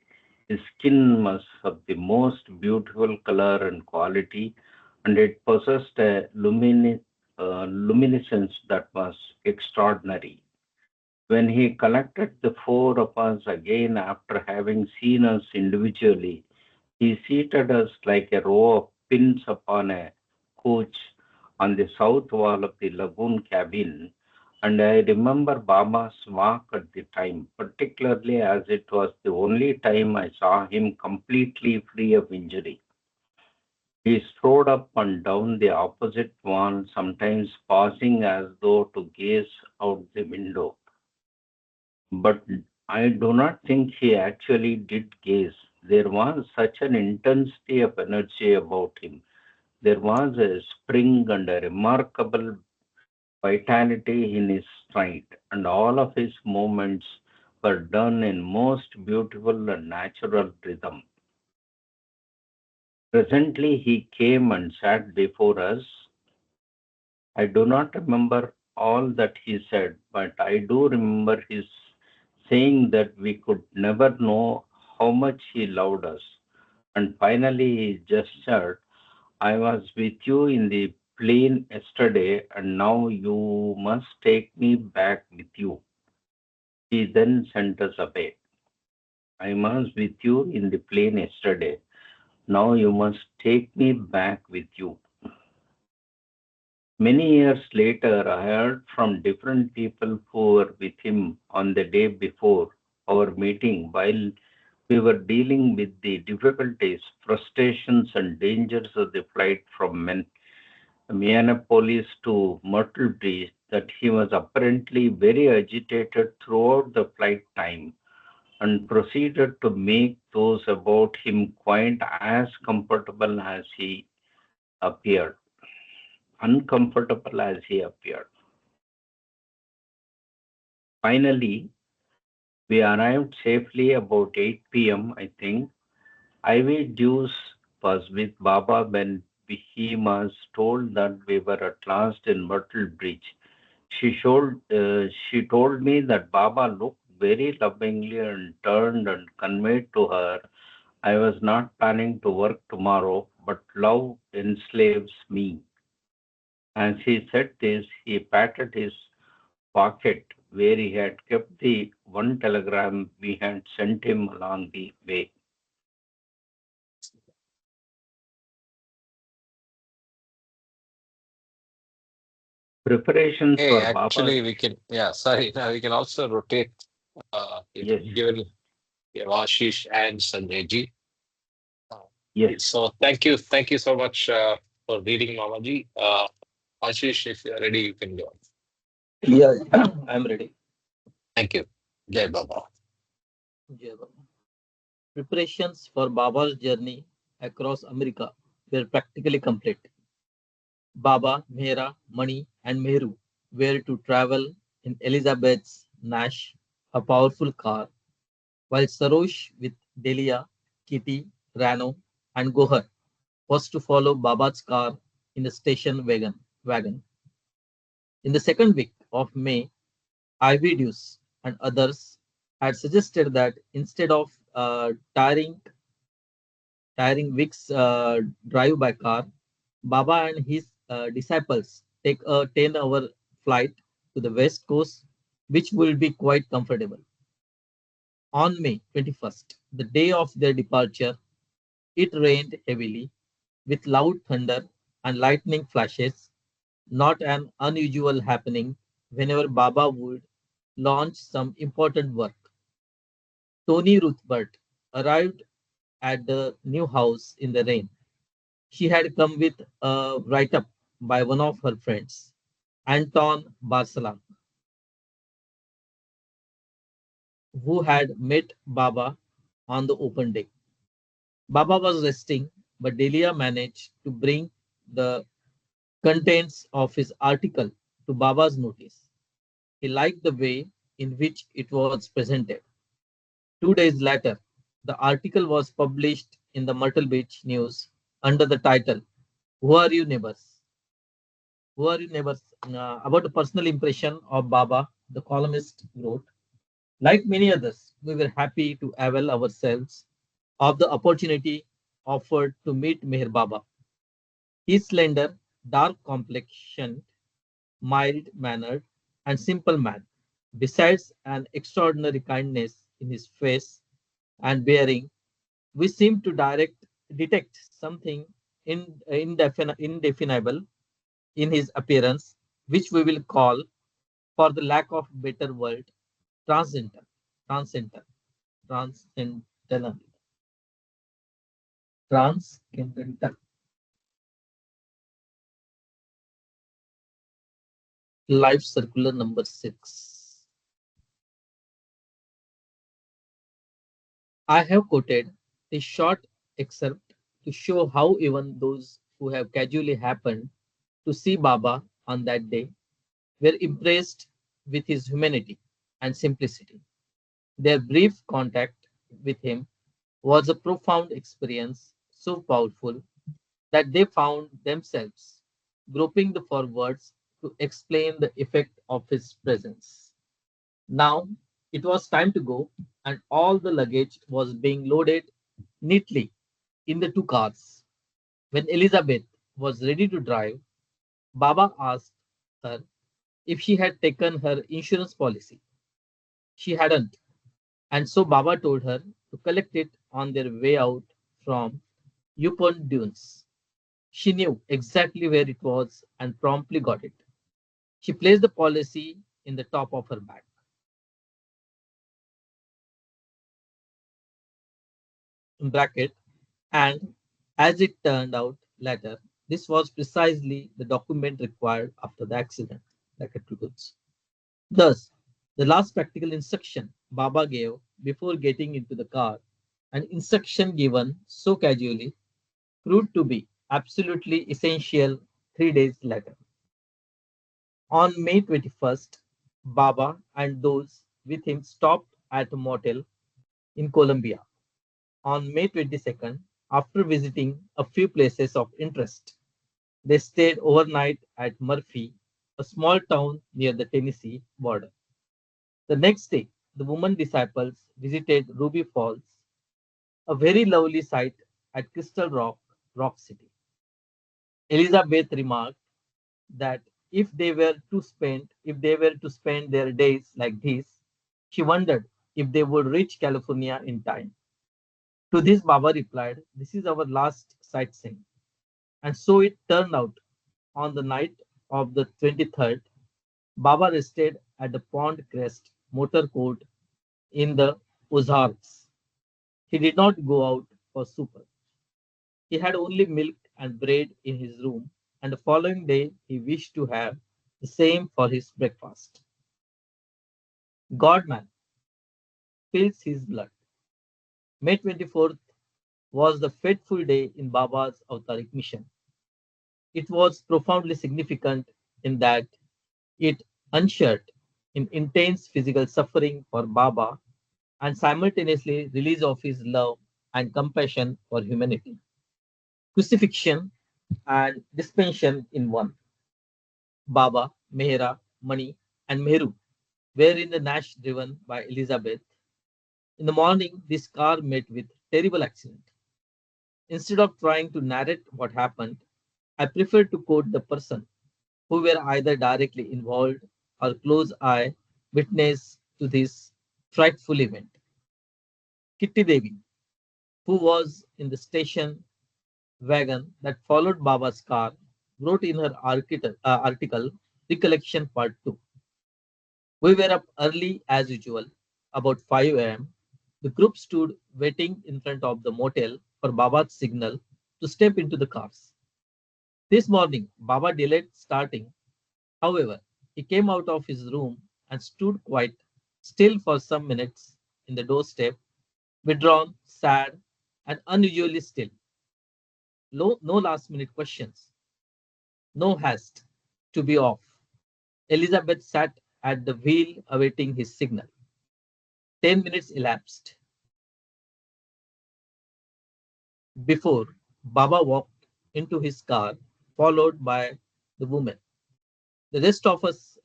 His skin was of the most beautiful color and quality, and it possessed a luminescence that was extraordinary. When he collected the 4 of us again after having seen us individually, he seated us like a row of pins upon a couch on the south wall of the lagoon cabin, and I remember Baba's walk at the time, particularly as it was the only time I saw him completely free of injury. He strode up and down the opposite wall, sometimes pausing as though to gaze out the window. But I do not think he actually did gaze. There was such an intensity of energy about him. There was a spring and a remarkable vitality in his stride, and all of his movements were done in most beautiful and natural rhythm. Presently he came and sat before us. I do not remember all that he said, but I do remember his saying that we could never know how much he loved us. And finally he gestured, "I was with you in the plane yesterday, and now you must take me back with you." He then sent us away. "I was with you in the plane yesterday. Now you must take me back with you." Many years later, I heard from different people who were with him on the day before our meeting while we were dealing with the difficulties, frustrations, and dangers of the flight from Minneapolis to Myrtle Beach that he was apparently very agitated throughout the flight time and proceeded to make those about him quite as comfortable as he appeared, uncomfortable as he appeared. Finally, we arrived safely about 8 p.m., I think. Ivy Deuce was with Baba when he was told that we were at last in Myrtle Bridge. She told me that Baba looked very lovingly and turned and conveyed to her, I was not planning to work tomorrow, but love enslaves me. As he said this, he patted his pocket where he had kept the one telegram we had sent him along the way. Preparations Hey, for Baba's. actually, we can, yeah, sorry. Now we can also rotate it, Yes, given Ashish and Sanjay ji. Uh, yes. so thank you so much for reading, Mamaji. Ashish, if you're ready, you can go. Yeah, I'm ready. Thank you. Jai Baba. Jai Baba. Preparations for Baba's journey across America were practically complete. Baba, Mehra, Mani, and Mehru were to travel in Elizabeth's Nash, a powerful car, while Sarosh with Delia, Kitty, Rano, and Gohar was to follow Baba's car in the station wagon. In the second week of May, Ividius and others had suggested that instead of tiring weeks drive by car, Baba and his disciples take a 10-hour flight to the west coast, which will be quite comfortable. On May 21st, the day of their departure, it rained heavily with loud thunder and lightning flashes, not an unusual happening whenever Baba would launch some important work. Tony Ruthbert arrived at the new house in the rain. She had come with a write up by one of her friends, Anton Barsalan, who had met Baba on the open day. Baba was resting, but Delia managed to bring the contents of his article to Baba's notice. He liked the way in which it was presented. 2 days later, the article was published in the Myrtle Beach News under the title, Who Are You Neighbors? Who Are You Neighbors? About the personal impression of Baba, the columnist wrote. Like many others, we were happy to avail ourselves of the opportunity offered to meet Meher Baba. His slender, dark complexion, mild mannered, and simple man, besides an extraordinary kindness in his face and bearing, we seem to detect something indefinable in his appearance, which we will call, for the lack of better word, transcendental, transcendental, transcendental, transcendental. Life circular number 6. I have quoted a short excerpt to show how even those who have casually happened to see Baba on that day were impressed with his humanity and simplicity. Their brief contact with him was a profound experience, so powerful that they found themselves groping for words to explain the effect of his presence. Now it was time to go, and all the luggage was being loaded neatly in the two cars. When Elizabeth was ready to drive, Baba asked her if she had taken her insurance policy. She hadn't, and so Baba told her to collect it on their way out from Yukon Dunes. She knew exactly where it was and promptly got it. She placed the policy in the top of her bag. In bracket, and as it turned out later, this was precisely the document required after the accident. Bracket concludes. Thus, the last practical instruction Baba gave before getting into the car, an instruction given so casually, proved to be absolutely essential 3 days later. On May 21st, Baba and those with him stopped at a motel in Colombia on May 22nd after visiting a few places of interest. They stayed overnight at Murphy, a small town near the Tennessee border. The next day, the woman disciples visited Ruby Falls, a very lovely site at Crystal Rock, Rock City. Elizabeth remarked that if they were to spend their days like this, she wondered if they would reach California in time. To this, Baba replied, "This is our last sightseeing." And so it turned out. On the night of the 23rd, Baba rested at the Pond Crest Motor Court in the Ozarks. He did not go out for supper. He had only milk and bread in his room, and the following day he wished to have the same for his breakfast. Godman spills his blood. May 24th was the fateful day in Baba's Avtarik mission. It was profoundly significant in that it ushered in intense physical suffering for Baba and simultaneously release of his love and compassion for humanity. Crucifixion and dispensation in one. Baba, Mehra, Mani, and Mehru were in the Nash driven by Elizabeth. In the morning, this car met with terrible accident. Instead of trying to narrate what happened, I prefer to quote the person who were either directly involved or close eye witness to this frightful event. Kitty Devi, who was in the station wagon that followed Baba's car, wrote in her article Recollection Part 2. We were up early as usual, about 5 a.m. The group stood waiting in front of the motel for Baba's signal to step into the cars. This morning, Baba delayed starting. However, he came out of his room and stood quite still for some minutes in the doorstep, withdrawn, sad, and unusually still. No last minute questions, no haste to be off. Elizabeth sat at the wheel awaiting his signal. 10 minutes elapsed before Baba walked into his car, followed by the woman. The rest of us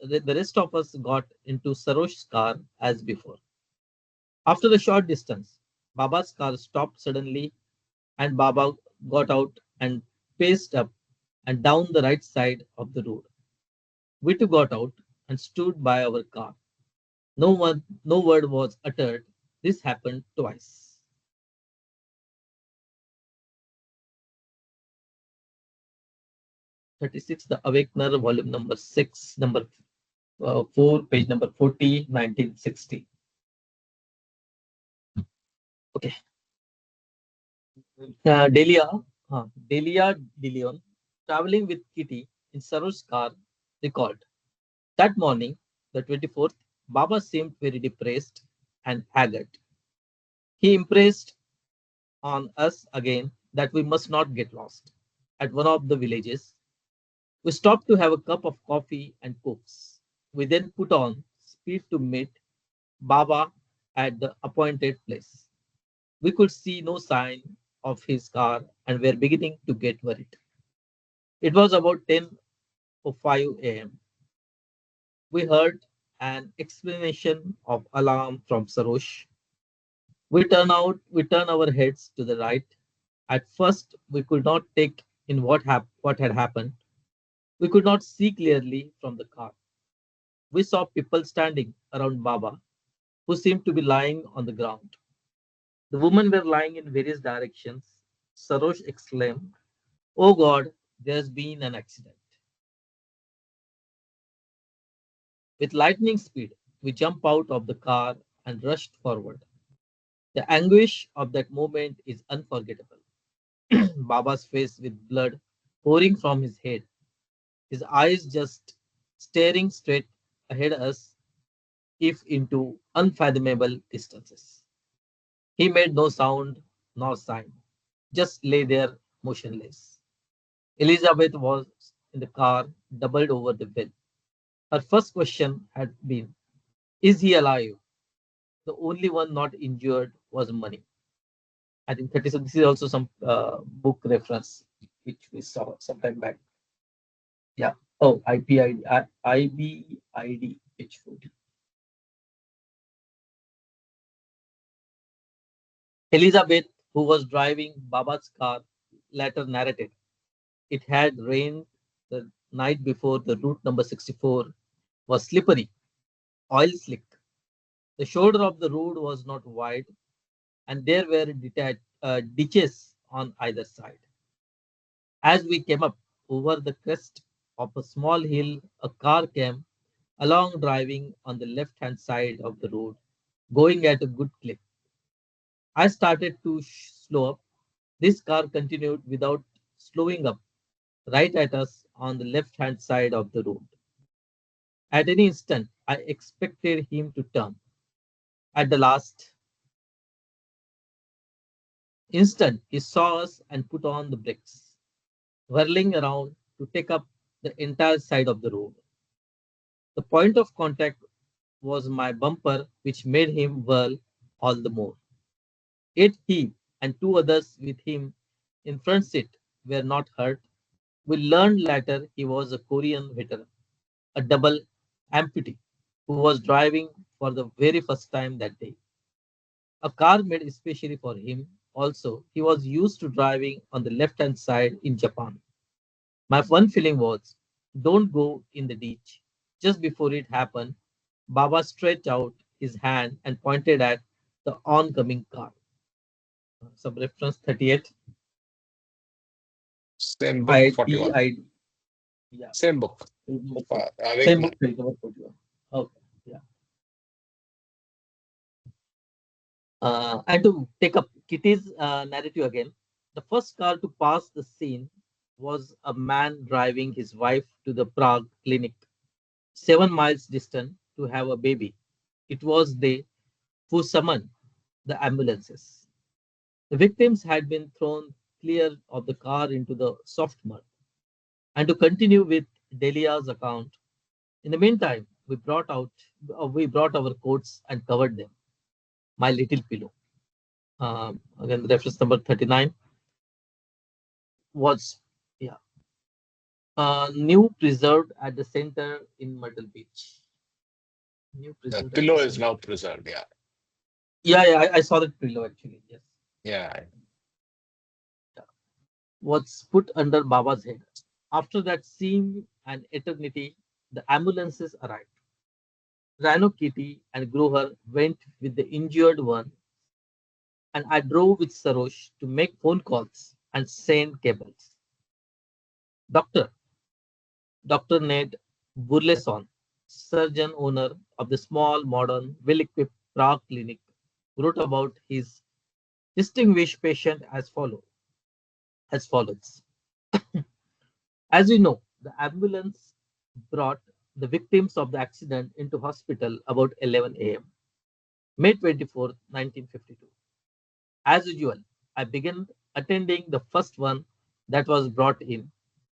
got into Sarosh's car as before. After a short distance, Baba's car stopped suddenly, and Baba got out and paced up and down the right side of the road. We too got out and stood by our car. No word was uttered. This happened twice. 36, The Awakener, volume number 6, number 4, page number 40, 1960. Okay. Delia De Leon, traveling with Kitty in Sarosh's car, recalled that morning, the 24th, Baba seemed very depressed and haggard. He impressed on us again that we must not get lost. At one of the villages, we stopped to have a cup of coffee and cokes. We then put on speed to meet Baba at the appointed place. We could see no sign of his car and were beginning to get worried. It was about 10:05 a.m. We heard an explanation of alarm from Sarosh. We turn our heads to the right. At first, we could not take in what had happened. We could not see clearly from the car. We saw people standing around Baba, who seemed to be lying on the ground. The women were lying in various directions. Sarosh exclaimed, "Oh God, there's been an accident." With lightning speed, we jumped out of the car and rushed forward. The anguish of that moment is unforgettable. Baba's face with blood pouring from his head, his eyes just staring straight ahead us, if into unfathomable distances. He made no sound nor sign, just lay there motionless. Elizabeth was in the car, doubled over the bed. Her first question had been, "Is he alive?" The only one not injured was Money. I think 30. So this is also some book reference which we saw sometime back. Yeah. Oh, IPID, IBID H40. Elizabeth, who was driving Baba's car, later narrated, "It had rained the night before. The route number 64 was slippery, oil slick. The shoulder of the road was not wide, and there were ditches on either side. As we came up over the crest of a small hill, a car came along driving on the left-hand side of the road, going at a good clip. I started to slow up. This car continued without slowing up right at us on the left-hand side of the road. At any instant, I expected him to turn. At the last instant, he saw us and put on the brakes, whirling around to take up the entire side of the road. The point of contact was my bumper, which made him whirl all the more. Yet he and two others with him in front seat were not hurt. We learned later he was a Korean veteran, a double amputee, who was driving for the very first time that day. A car made especially for him. Also, he was used to driving on the left-hand side in Japan. My one feeling was, don't go in the ditch. Just before it happened, Baba stretched out his hand and pointed at the oncoming car. Some reference 38. Same book, I 41. Yeah. Same book. Same book, page number 41. Okay. Yeah. And to take up Kitty's narrative again, the first car to pass the scene was a man driving his wife to the Prague clinic, 7 miles distant, to have a baby. It was they who summoned the ambulances. The victims had been thrown clear of the car into the soft mud. And to continue with Delia's account, in the meantime, we brought our coats and covered them. My little pillow. Again, reference number 39 was, yeah, new preserved at the center in Myrtle Beach. New The preserved at the pillow is center. now preserved. Yeah. Yeah, I saw that pillow actually. Yes, Yeah. was put under Baba's head. After that seemed an eternity, the ambulances arrived. Rano Kitty and Grover went with the injured one, and I drove with Sarosh to make phone calls and send cables. Doctor, Dr. Ned Burleson, surgeon owner of the small, modern, well-equipped Prague clinic, wrote about his distinguished patient as follows. As we know, the ambulance brought the victims of the accident into hospital about 11 a.m. May 24th, 1952. As usual, I began attending the first one that was brought in,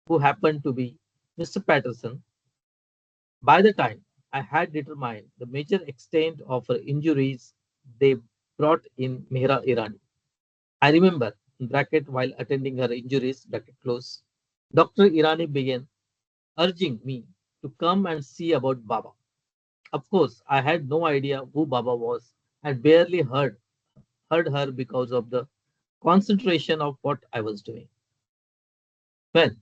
who happened to be Mr. Patterson. By the time I had determined the major extent of her injuries, they brought in Mehra Irani. I remember, in bracket, while attending her injuries, bracket close, Dr. Irani began urging me to come and see about Baba. Of course, I had no idea who Baba was and barely heard her because of the concentration of what I was doing. When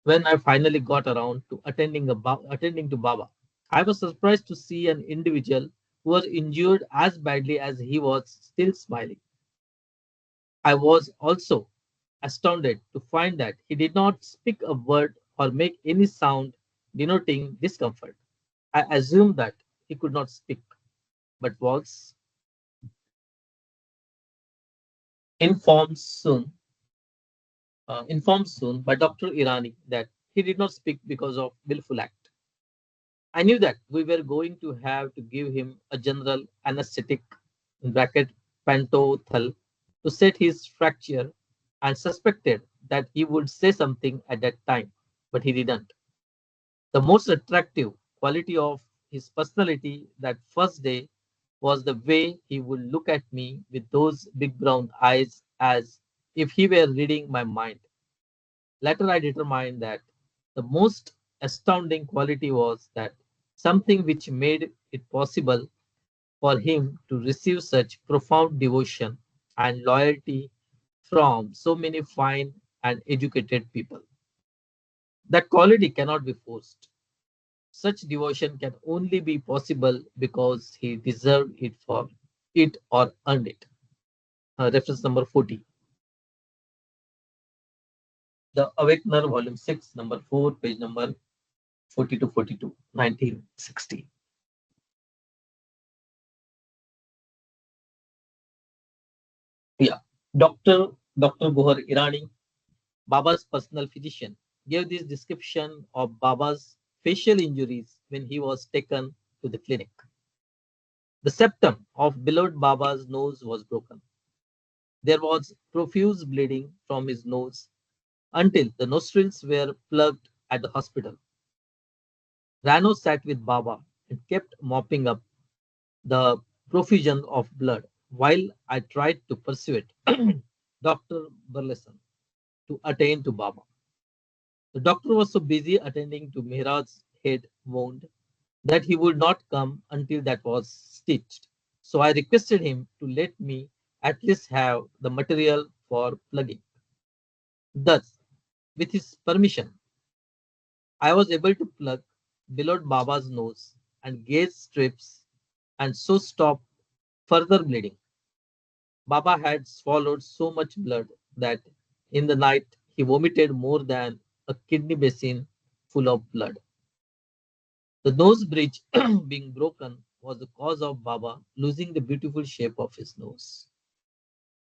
when I finally got around to attending to Baba, I was surprised to see an individual who was injured as badly as he was still smiling. I was also astounded to find that he did not speak a word or make any sound denoting discomfort. I assumed that he could not speak, but was informed soon, informed soon by Dr. Irani that he did not speak because of willful act. I knew that we were going to have to give him a general anesthetic in bracket pantothal to set his fracture and suspected that he would say something at that time, but he didn't. The most attractive quality of his personality that first day was the way he would look at me with those big brown eyes as if he were reading my mind. Later, I determined that the most astounding quality was that something which made it possible for him to receive such profound devotion and loyalty from so many fine and educated people. That quality cannot be forced. Such devotion can only be possible because he deserved it for it or earned it. Reference number 40. The Awakener, Volume 6, number 4, page number 40 to 42, 1960. Yeah. Dr. Gohar Irani, Baba's personal physician, gave this description of Baba's facial injuries when he was taken to the clinic. The septum of beloved Baba's nose was broken. There was profuse bleeding from his nose until the nostrils were plugged at the hospital. Rano sat with Baba and kept mopping up the profusion of blood while I tried to persuade Dr. Burleson to attend to Baba. The doctor was so busy attending to Mehraj's head wound that he would not come until that was stitched. So I requested him to let me at least have the material for plugging. Thus, with his permission, I was able to plug below Baba's nose and gauge strips and so stop further bleeding. Baba had swallowed so much blood that in the night he vomited more than a kidney basin full of blood. The nose bridge being broken was the cause of Baba losing the beautiful shape of his nose.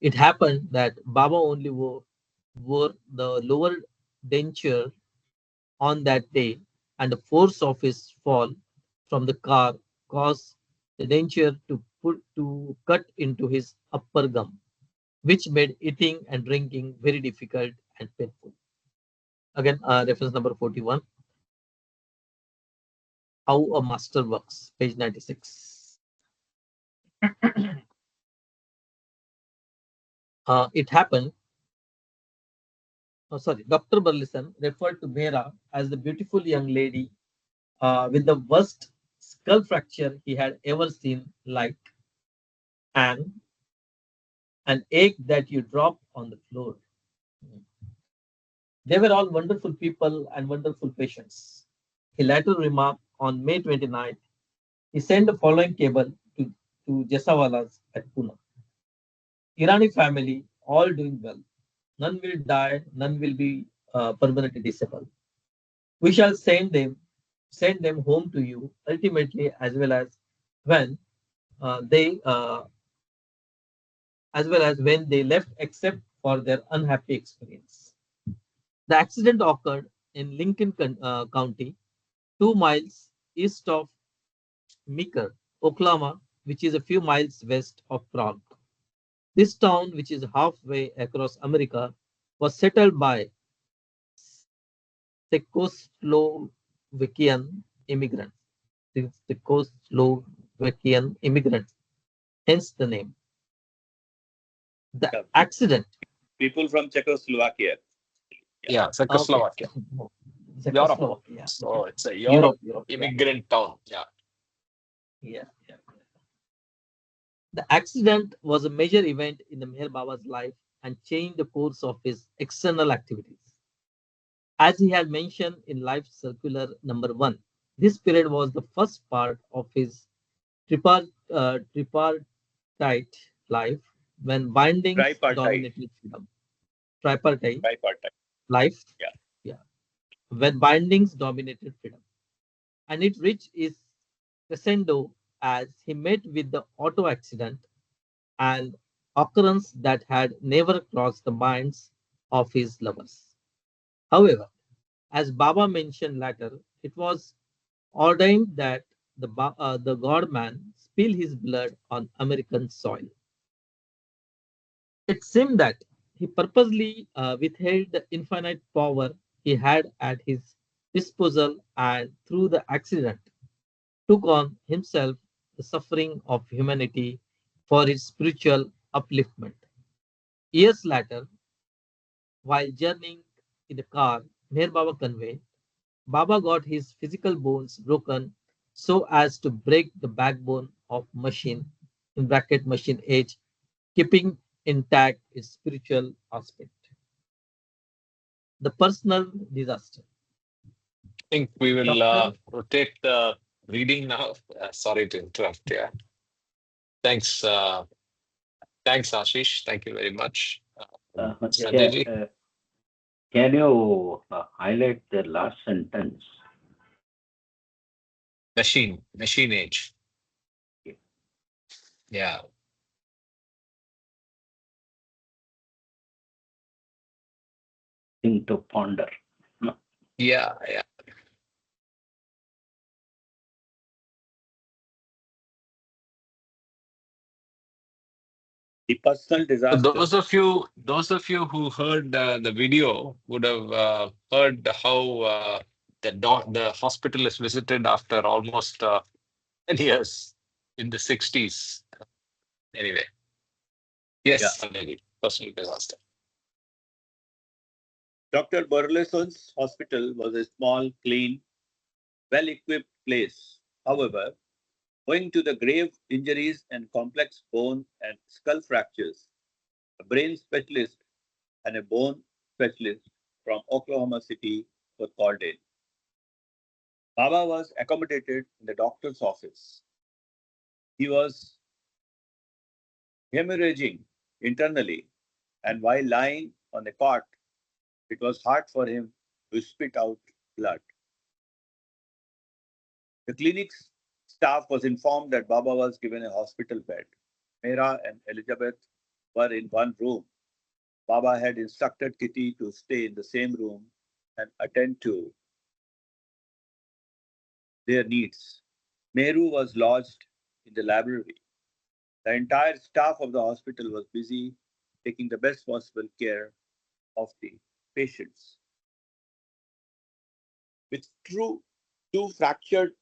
It happened that Baba only wore the lower denture on that day, and the force of his fall from the car caused the denture to cut into his upper gum, which made eating and drinking very difficult and painful. Again, reference number 41. How a Master Works, page 96. It happened, Dr. Burleson referred to Mehra as the beautiful young lady with the worst skull fracture he had ever seen, like an, an egg that you drop on the floor. They were all wonderful people and wonderful patients. He later remarked on May 29th, he sent the following cable to Jasawalas at Pune. Irani family, all doing well. None will die, none will be permanently disabled. We shall send them home to you ultimately when they as well as when they left, except for their unhappy experience. The accident occurred in Lincoln County, 2 miles east of Meeker, Oklahoma, which is a few miles west of Prague. This town, which is halfway across America, was settled by Czechoslovakian immigrants. Czechoslovakian immigrants, hence the name. The Yeah. accident. People from Czechoslovakia. Yeah, Czechoslovakia. Europe. Czechoslovakia. So it's a Europe Europe. immigrant town. Yeah. Yeah. The accident was a major event in the Meher Baba's life and changed the course of his external activities. As he had mentioned in Life Circular number 1, this period was the first part of his tripartite life when bindings Tripartite. dominated freedom. Tripartite Tripartite. life, Yeah. when bindings dominated freedom. And it reached its crescendo as he met with the auto accident, an occurrence that had never crossed the minds of his lovers. However, as Baba mentioned later, it was ordained that the God man spill his blood on American soil. It seemed that he purposely withheld the infinite power he had at his disposal, and through the accident took on himself the suffering of humanity for its spiritual upliftment. Years later, while journeying in the car near Baba Conway, Baba got his physical bones broken so as to break the backbone of machine, in bracket machine age, keeping intact its spiritual aspect. The personal disaster. I think we will Doctor, rotate the reading now. Sorry to interrupt. Yeah. Thanks. Thanks, Ashish. Thank you very much. Sanjay Yeah, ji. can you highlight the last sentence? Machine age. Yeah, Yeah. thing to ponder. Yeah. Yeah. The personal So disaster. those of you who heard the video would have heard how the hospital is visited after almost 10 years in the 60s. Anyway, Yeah. yes, Sanjay ji, personal disaster. Dr. Burleson's hospital was a small, clean, well equipped place. However, owing to the grave injuries and complex bone and skull fractures, a brain specialist and a bone specialist from Oklahoma City were called in. Baba was accommodated in the doctor's office. He was hemorrhaging internally, and while lying on the cot, it was hard for him to spit out blood. The clinic's staff was informed that Baba was given a hospital bed. Mera and Elizabeth were in one room. Baba had instructed Kitty to stay in the same room and attend to their needs. Meru was lodged in the library. The entire staff of the hospital was busy taking the best possible care of the patients. With two fractured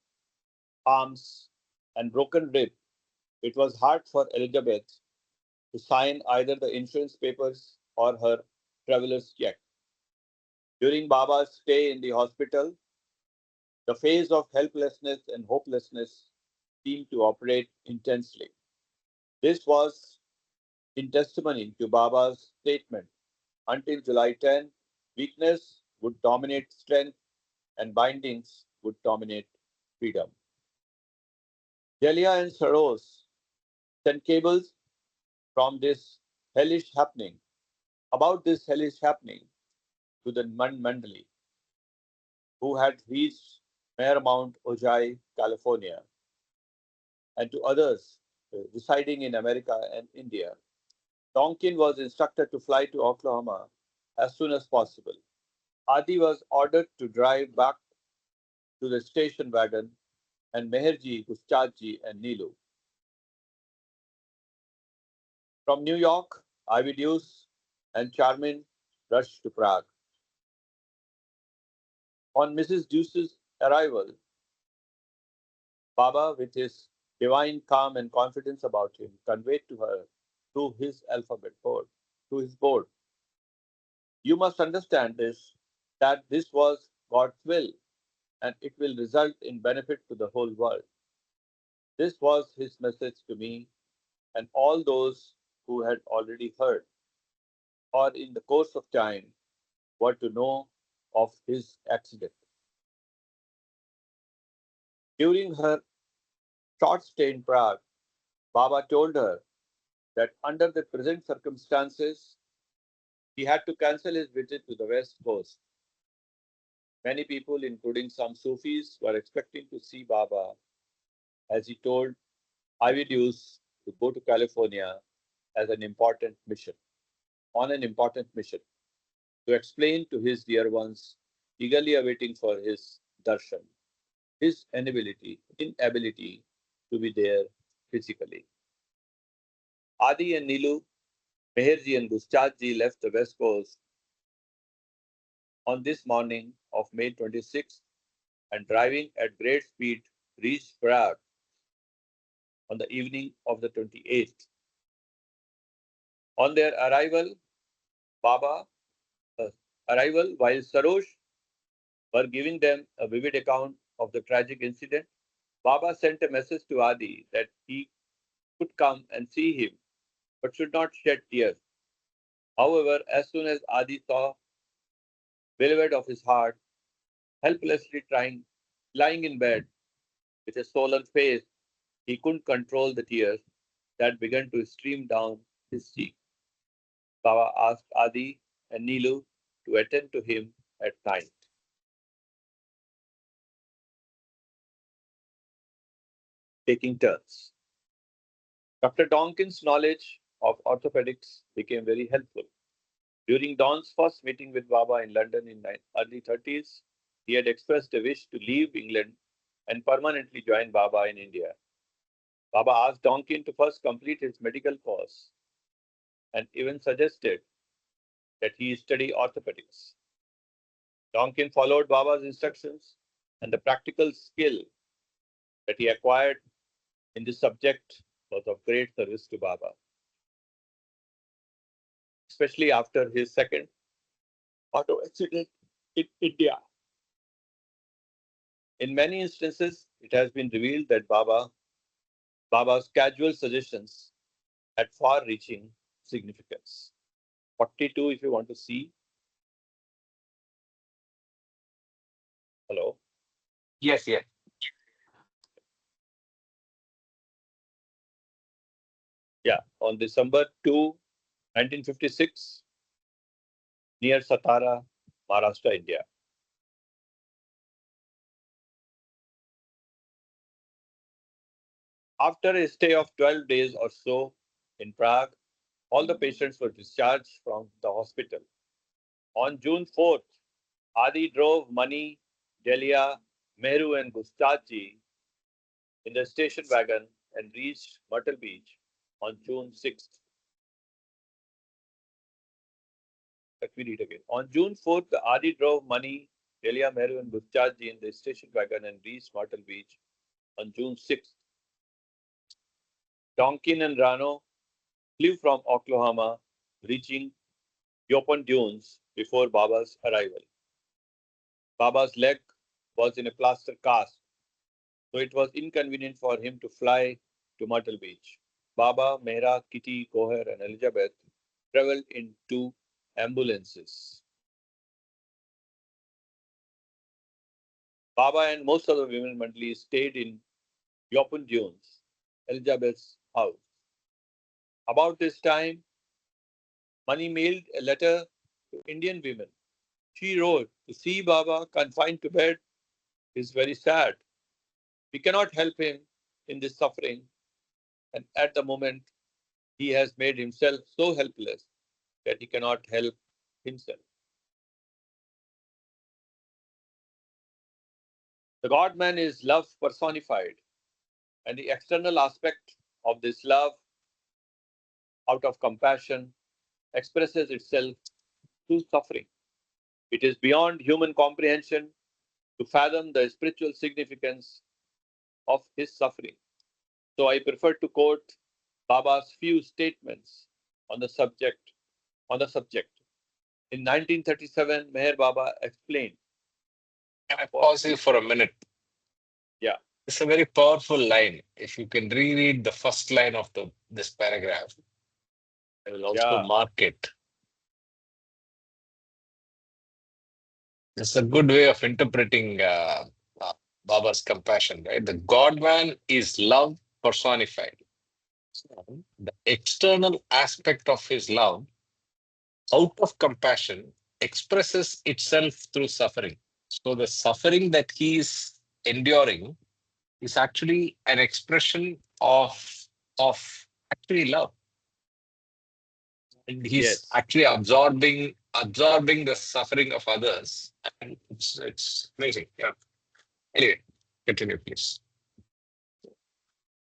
arms and broken rib, it was hard for Elizabeth to sign either the insurance papers or her traveler's check. During Baba's stay in the hospital, the phase of helplessness and hopelessness seemed to operate intensely. This was in testimony to Baba's statement until July 10, weakness would dominate strength and bindings would dominate freedom. Delia and Saros sent cables from this hellish happening, about this hellish happening, to the mandali, who had reached Mount Ojai, California, and to others residing in America and India. Tonkin was instructed to fly to Oklahoma as soon as possible. Adi was ordered to drive back to the station wagon, and Meherji, Gustadji, and Nilu. From New York, Avidius and Charmin rushed to Prague. On Mrs. Deuce's arrival, Baba, with his divine calm and confidence about him, conveyed to her through his alphabet board, to his board. You must understand this, that this was God's will, and it will result in benefit to the whole world. This was his message to me and all those who had already heard, or in the course of time were to know of his accident. During her short stay in Prague, Baba told her that under the present circumstances, he had to cancel his visit to the West Coast. Many people, including some Sufis, were expecting to see Baba as he told Avidius to go to California as an important mission, on an important mission, to explain to his dear ones eagerly awaiting for his darshan, his inability to be there physically. Adi and Nilu, Meherji and Gustadji left the West Coast on this morning of May 26th and driving at great speed reached Prague on the evening of the 28th. On their Baba arrival, while Saroj were giving them a vivid account of the tragic incident, Baba sent a message to Adi that he could come and see him, but should not shed tears. However, as soon as Adi saw beloved of his heart, helplessly lying in bed with a swollen face, he couldn't control the tears that began to stream down his cheek. Baba asked Adi and Neelu to attend to him at night. Taking turns. Dr. Donkin's knowledge of orthopedics became very helpful. During Don's first meeting with Baba in London in early 30s, he had expressed a wish to leave England and permanently join Baba in India. Baba asked Donkin to first complete his medical course and even suggested that he study orthopedics. Donkin followed Baba's instructions, and the practical skill that he acquired in this subject was of great service to Baba, especially after his second auto accident in India. In many instances, it has been revealed that Baba's casual suggestions had far-reaching significance. 42, if you want to see. Hello. Yes, yes. Yeah, on December 2, 1956, near Satara, Maharashtra, India. After a stay of 12 days or so in Prague, all the patients were discharged from the hospital. On June 4th, Adi drove Mani, Delia, Meru, and Gustaji in the station wagon and reached Myrtle Beach on June 6th. Let me read again. On June 4th, Adi drove Mani, Delia, Meru, and Gustaji in the station wagon and reached Myrtle Beach on June 6th. Donkin and Rano flew from Oklahoma, reaching Yopon Dunes before Baba's arrival. Baba's leg was in a plaster cast, so it was inconvenient for him to fly to Myrtle Beach. Baba, Mehra, Kitty, Koher, and Elizabeth traveled in two ambulances. Baba and most of the women mandali stayed in Yopon Dunes, Elizabeth's house. About this time, Mani mailed a letter to Indian women. She wrote, "To see Baba confined to bed is very sad. We cannot help him in this suffering, and at the moment, he has made himself so helpless that he cannot help himself." The God man is love personified, and the external aspect of this love, out of compassion, expresses itself through suffering. It is beyond human comprehension to fathom the spiritual significance of his suffering. So I prefer to quote Baba's few statements on the subject. In 1937, Meher Baba explained. Can I pause you for a minute? Yeah. It's a very powerful line. If you can reread the first line of this paragraph, I will also Yeah. mark it. It's a good way of interpreting Baba's compassion, right? The God man is love personified. So the external aspect of his love, out of compassion, expresses itself through suffering. So the suffering that he is enduring is actually an expression of actually love. And he's Yes. actually absorbing the suffering of others. And it's amazing. Yeah. Anyway, continue, please.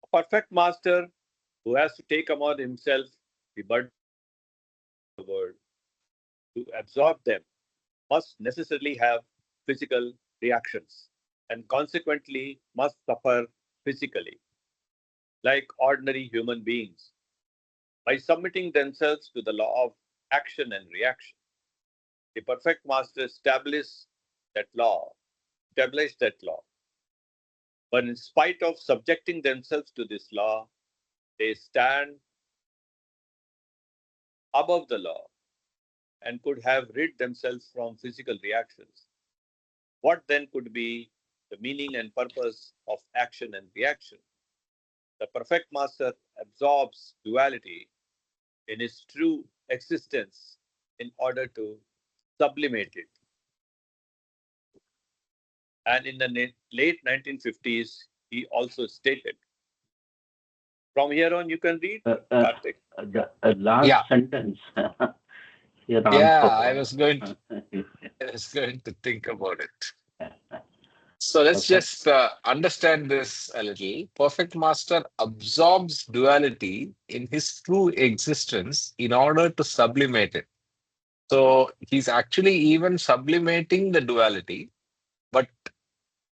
A perfect master who has to take upon himself the burden of the world to absorb them must necessarily have physical reactions and consequently must suffer physically, like ordinary human beings. By submitting themselves to the law of action and reaction, the perfect master that law, established that law. But in spite of subjecting themselves to this law, they stand above the law and could have rid themselves from physical reactions. What then could be the meaning and purpose of action and reaction? The perfect master absorbs duality in its true existence in order to sublimate it. And in the late 1950s, he also stated, from here on, you can read, Uh, uh, Karthik. the last Yeah, sentence here yeah. also. I was going to think about it. So let's Perfect. just understand this a little. Perfect Master absorbs duality in his true existence in order to sublimate it. So he's actually even sublimating the duality, but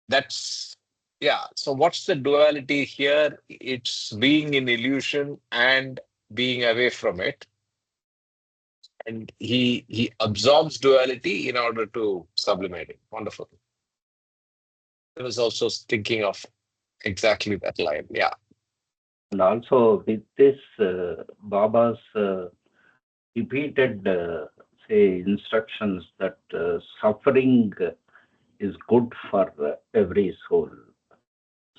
that's, yeah. So what's the duality here? It's being in illusion and being away from it. And he absorbs duality in order to sublimate it. Wonderful. I was also thinking of exactly that line. Yeah. And also with this, Baba's repeated, say, instructions that suffering is good for every soul.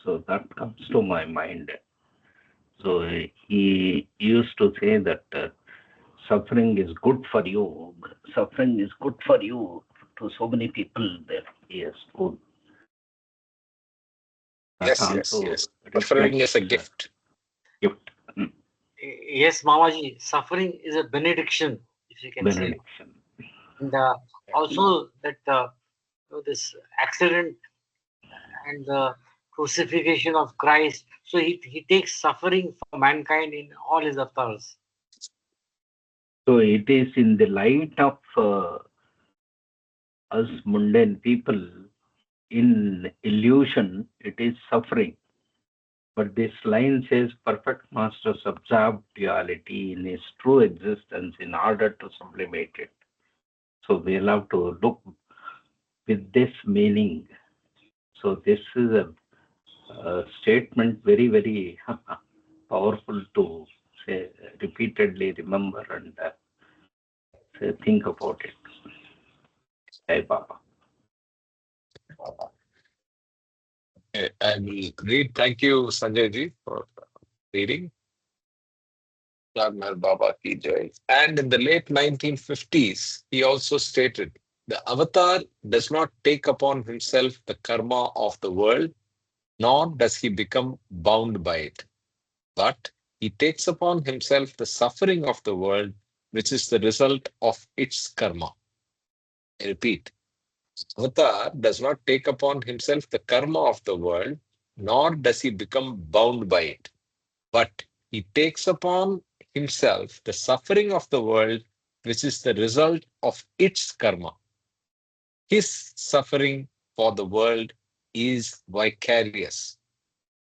So that comes to my mind. So he used to say that suffering is good for you. Suffering is good for you to so many people that he has told. That Yes, yes, also yes. Suffering reflects is a gift. gift. Mm. Yes, Mamaji, suffering is a benediction, if you can say. Benediction. And also that this accident and the crucifixion of Christ. So he takes suffering for mankind in all his avatars. So it is in the light of us mundane people in illusion, it is suffering. But this line says perfect masters observe duality in his true existence in order to sublimate it. So we'll have to look with this meaning. So this is a statement very, very powerful to say repeatedly remember and say, think about it. Hey Baba. I will read. Thank you, Sanjay ji, for reading. Ragnar Baba ki jai. And in the late 1950s, he also stated, the avatar does not take upon himself the karma of the world, nor does he become bound by it. But he takes upon himself the suffering of the world, which is the result of its karma. I repeat, Avatar does not take upon himself the karma of the world, nor does he become bound by it. But he takes upon himself the suffering of the world, which is the result of its karma. His suffering for the world is vicarious.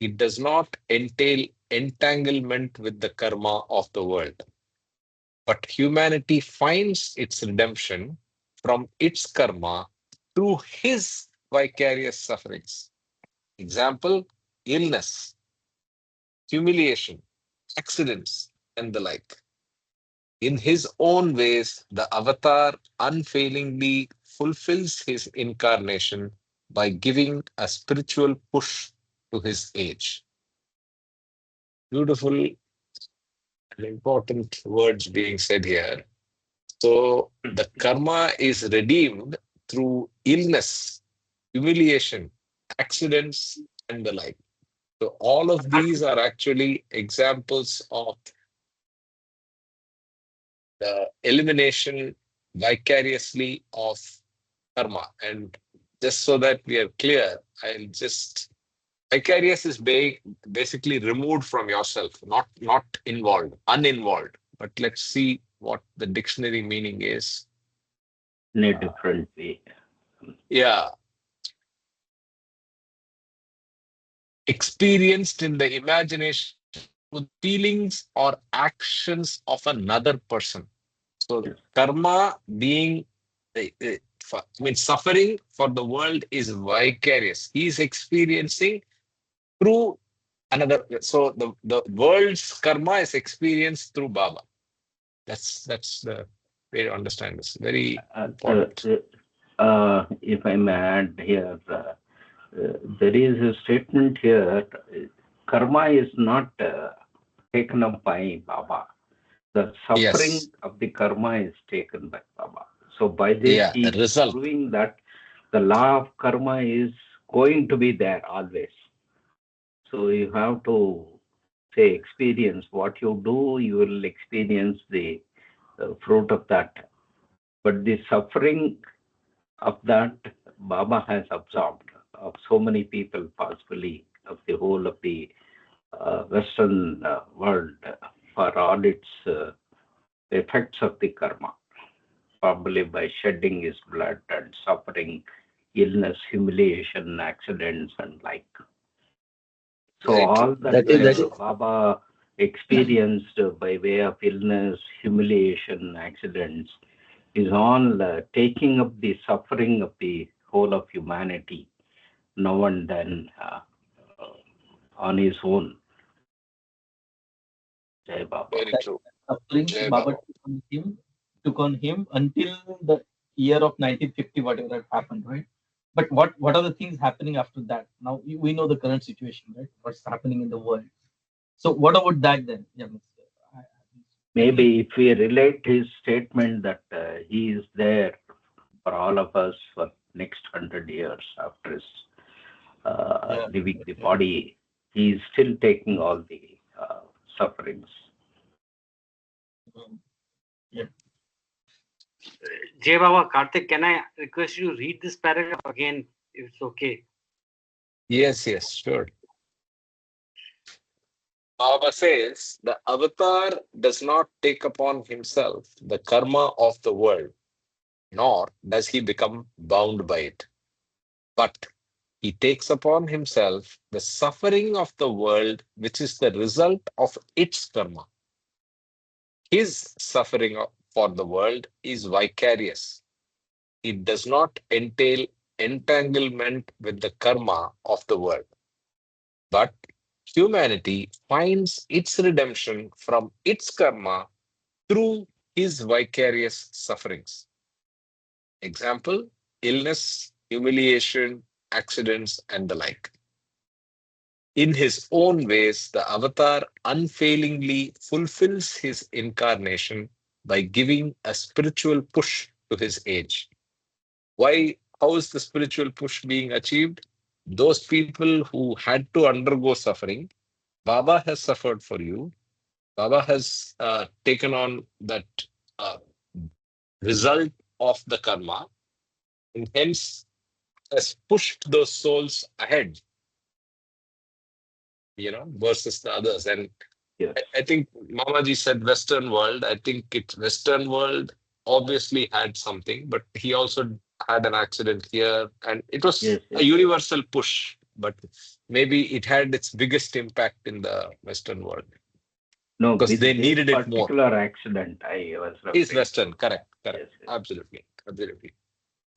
It does not entail entanglement with the karma of the world. But humanity finds its redemption from its karma through his vicarious sufferings. Example, illness, humiliation, accidents, and the like. In his own ways, the avatar unfailingly fulfills his incarnation by giving a spiritual push to his age. Beautiful and important words being said here. So the karma is redeemed through illness, humiliation, accidents, and the like. So all of these are actually examples of the elimination vicariously of karma. And just so that we are clear, I'll just vicarious is basically removed from yourself, not involved, uninvolved. But let's see what the dictionary meaning is. in a different way. Yeah. Experienced in the imagination with feelings or actions of another person. So karma being, I mean, suffering for the world is vicarious. He is experiencing through another. So the world's karma is experienced through Baba. That's the way to understand this. Very important. If I may add here, there is a statement here. Karma is not taken up by Baba. The suffering Yes. of the karma is taken by Baba. So by this, Yeah. he The is result. proving that the law of karma is going to be there always. So you have to say experience what you do, you will experience the fruit of that. But the suffering of that Baba has absorbed of so many people, possibly of the whole of the Western world, for all its effects of the karma, probably by shedding his blood and suffering illness, humiliation, accidents, and like. So Very all true. that That Very is true. Baba experienced by way of illness, humiliation, accidents is all taking up the suffering of the whole of humanity now and then on his own. Jai Baba. Very that true. suffering Jai Baba Baba. took on him until the year of 1950, whatever had happened, right? But what are the things happening after that? Now we know the current situation, right? What's happening in the world. So what about that then? Yeah, definitely. Maybe if we relate his statement that he is there for all of us for next 100 years after his Yeah, leaving the body, he is still taking all the sufferings. yeah. Jay Baba, Karthik, can I request you to read this paragraph again, if it's okay? Yes, yes, sure. Baba says the avatar does not take upon himself the karma of the world, nor does he become bound by it. But he takes upon himself the suffering of the world, which is the result of its karma. His suffering for the world is vicarious. It does not entail entanglement with the karma of the world. But humanity finds its redemption from its karma through his vicarious sufferings. Example, illness, humiliation, accidents, and the like. In his own ways, the avatar unfailingly fulfills his incarnation by giving a spiritual push to his age. Why? How is the spiritual push being achieved? Those people who had to undergo suffering, Baba has suffered for you. Baba has taken on that uh, result of the karma, and hence has pushed those souls ahead, versus the others. And Yes. I think Mamaji said Western world. I think it's Western world obviously had something, but he also had an accident here, and it was Yes, a yes. universal push. But maybe it had its biggest impact in the Western world No, because they with this needed it more. particular accident, I was Is referring Western, to. correct, correct, Yes, yes. absolutely, absolutely.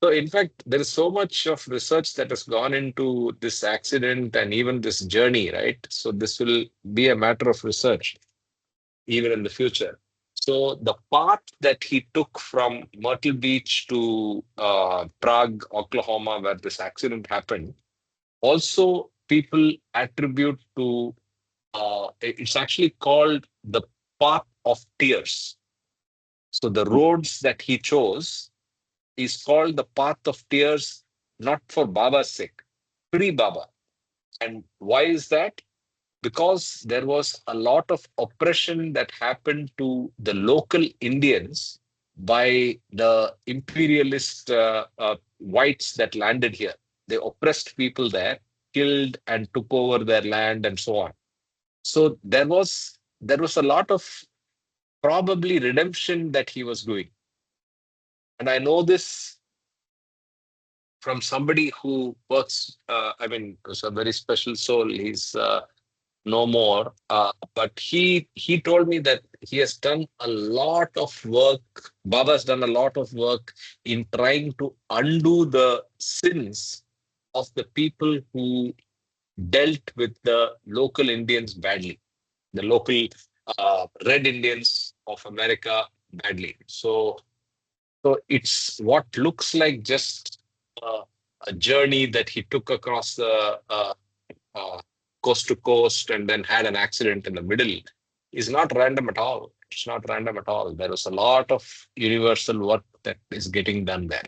So, in fact, there is so much of research that has gone into this accident and even this journey, right? So, this will be a matter of research even in the future. So, the path that he took from Myrtle Beach to Prague, Oklahoma, where this accident happened, also people attribute to it's actually called the path of tears. So, the roads that he chose is called the path of tears, not for Baba's sake, pre Baba. And why is that? Because there was a lot of oppression that happened to the local Indians by the imperialist whites that landed here. They oppressed people there, killed and took over their land, and so on. So there was a lot of probably redemption that he was doing. And I know this from somebody who works, it's a very special soul. He's no more. But he told me that he has done a lot of work. Baba's done a lot of work in trying to undo the sins of the people who dealt with the local Indians badly, the local Red Indians of America badly. So it's what looks like just a journey that he took across the uh, coast to coast and then had an accident in the middle is not random at all. It's not random at all. There is a lot of universal work that is getting done there.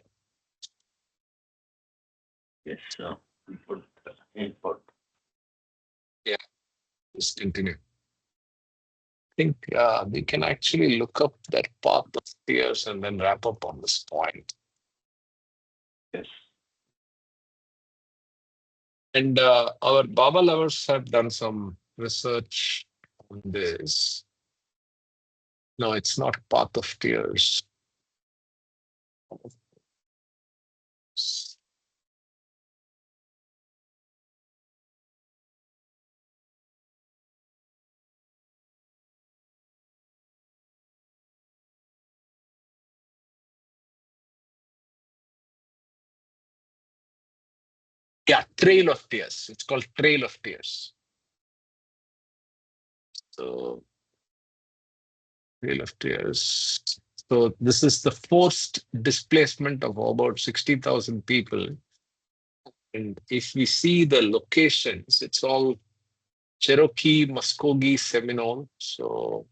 Yes, input. Yeah, just continue. I think we can actually look up that path of tears and then wrap up on this point. Yes. And our Baba lovers have done some research on this. No, it's not Path of Tears. Yeah, Trail of Tears. It's called Trail of Tears. So, Trail of Tears. So, this is the forced displacement of about 60,000 people. And if we see the locations, it's all Cherokee, Muskogee, Seminole. So,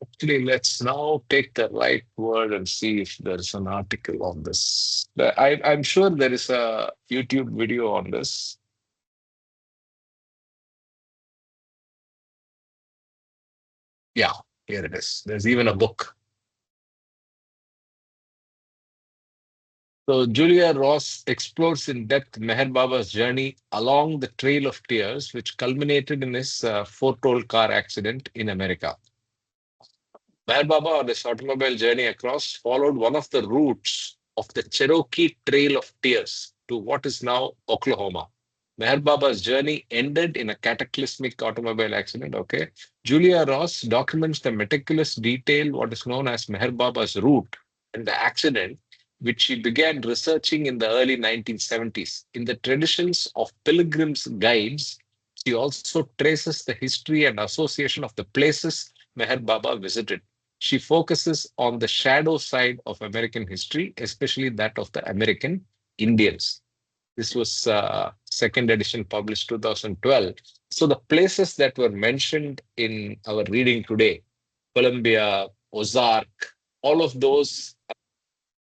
actually, let's now take the right word and see if there's an article on this. I'm sure there is a YouTube video on this. Yeah, here it is. There's even a book. So Julia Ross explores in depth Meher Baba's journey along the Trail of Tears, which culminated in his foretold car accident in America. Meher Baba, on his automobile journey across, followed one of the routes of the Cherokee Trail of Tears to what is now Oklahoma. Meher Baba's journey ended in a cataclysmic automobile accident. Okay. Julia Ross documents the meticulous detail, what is known as Meher Baba's route and the accident, which she began researching in the early 1970s. In the traditions of pilgrims' guides, she also traces the history and association of the places Meher Baba visited. She focuses on the shadow side of American history, especially that of the American Indians. This was second edition published 2012. So the places that were mentioned in our reading today, Columbia, Ozark, all of those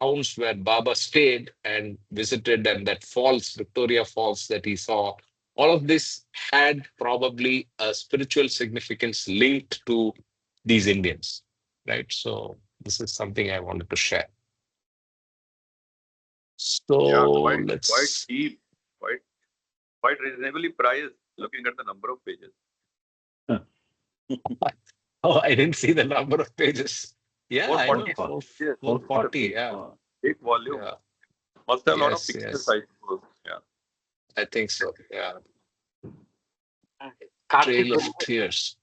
towns where Baba stayed and visited, and that falls, Victoria Falls that he saw, all of this had probably a spiritual significance linked to these Indians, right? So this is something I wanted to share. So Quite cheap, quite reasonably priced, looking at the number of pages. Oh, I didn't see the number of pages. Yeah, I know. 440. Yeah. Big volume. Yeah. Must have a lot of Yes, pictures, yes. I suppose. Yeah. I think so. Yeah. Karthik, Trail of Tears.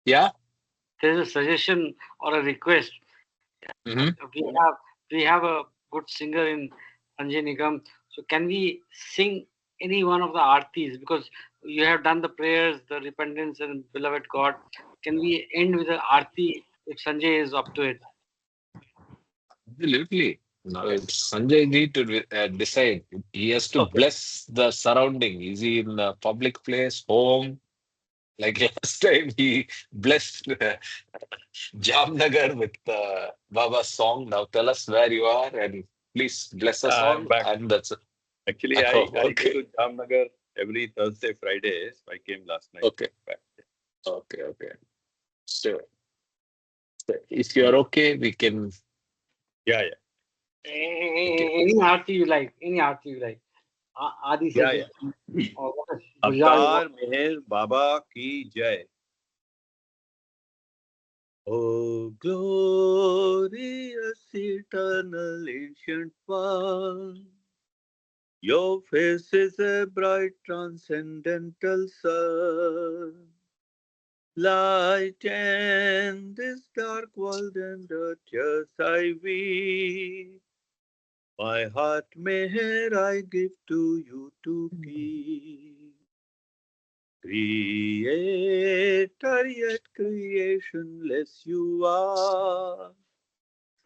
Yeah. there's a suggestion or a request. Mhm. We have a good singer in Sanjay Nigam. So can we sing any one of the artis? Because you have done the prayers, the repentance, and beloved God. Can we end with the arti if Sanjay is up to it? Absolutely. Now it's Sanjay ji to decide. He has to bless the surrounding. Is he in a public place, home? Like last time, he blessed Jamnagar with Baba's song. Now tell us where you are and please bless us all. I'm back. And that's it. Actually, I go Okay. to Jamnagar every Thursday, Friday. So I came last night. Okay. Okay. So if you're okay, we can. Yeah. Any arti you like. Adi Yeah, said. yeah. Or what is Gujral? Avtar Meher Baba Ki Jai. Oh, glorious eternal ancient one, your face is a bright transcendental sun. Light in this dark world and the tears I weep. My heart meher I give to you to keep. Creator yet creationless you are.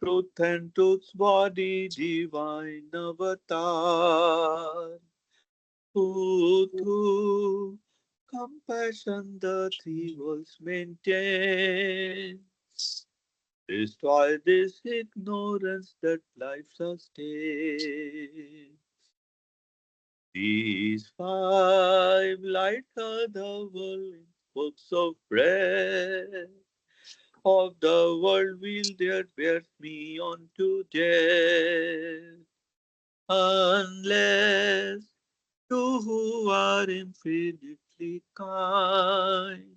Truth and truth's body, divine avatar. Who through compassion the three worlds maintain. Destroy this ignorance that life sustains. These five light are the whirling spokes of breath of the world wheel that bears me on to death. Unless you who are infinitely kind,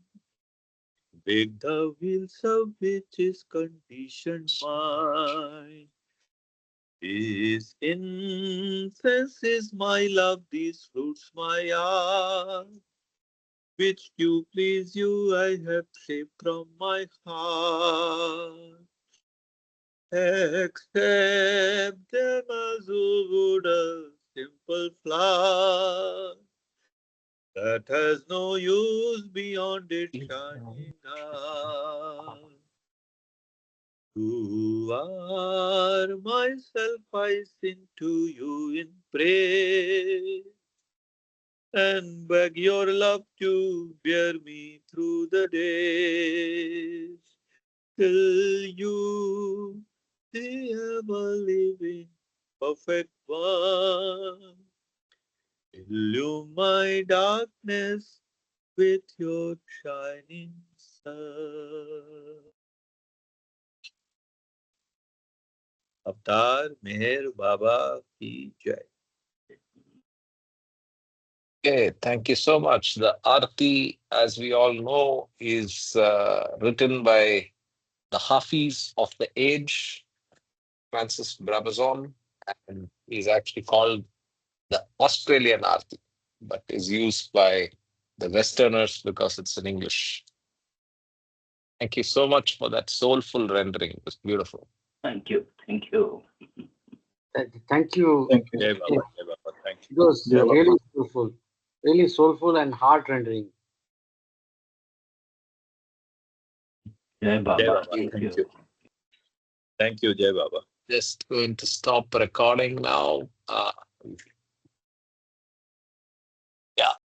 break the wheels of which is conditioned mind. This incense is my love, these fruits my art, which to please you I have saved from my heart. Accept them as you would a simple flower that has no use beyond its shining eye. You are myself, I sing to you in prayer and beg your love to bear me through the days till you, the ever living perfect one, illume my darkness with your shining sun. Avtar Meher Baba Ki Jai. Okay, thank you so much. The Arti, as we all know, is written by the Hafiz of the age, Francis Brabazon, and is actually called the Australian Arti, but is used by the Westerners because it's in English. Thank you so much for that soulful rendering. It was beautiful. Thank you. Thank you. Thank you. Thank you. Jai Baba, Jai Baba. Thank It was Jai Baba. really soulful and heart rendering. Jai you. Jai Baba. Baba. Thank Thank you. you. Thank you, Jai Baba. Just going to stop recording now.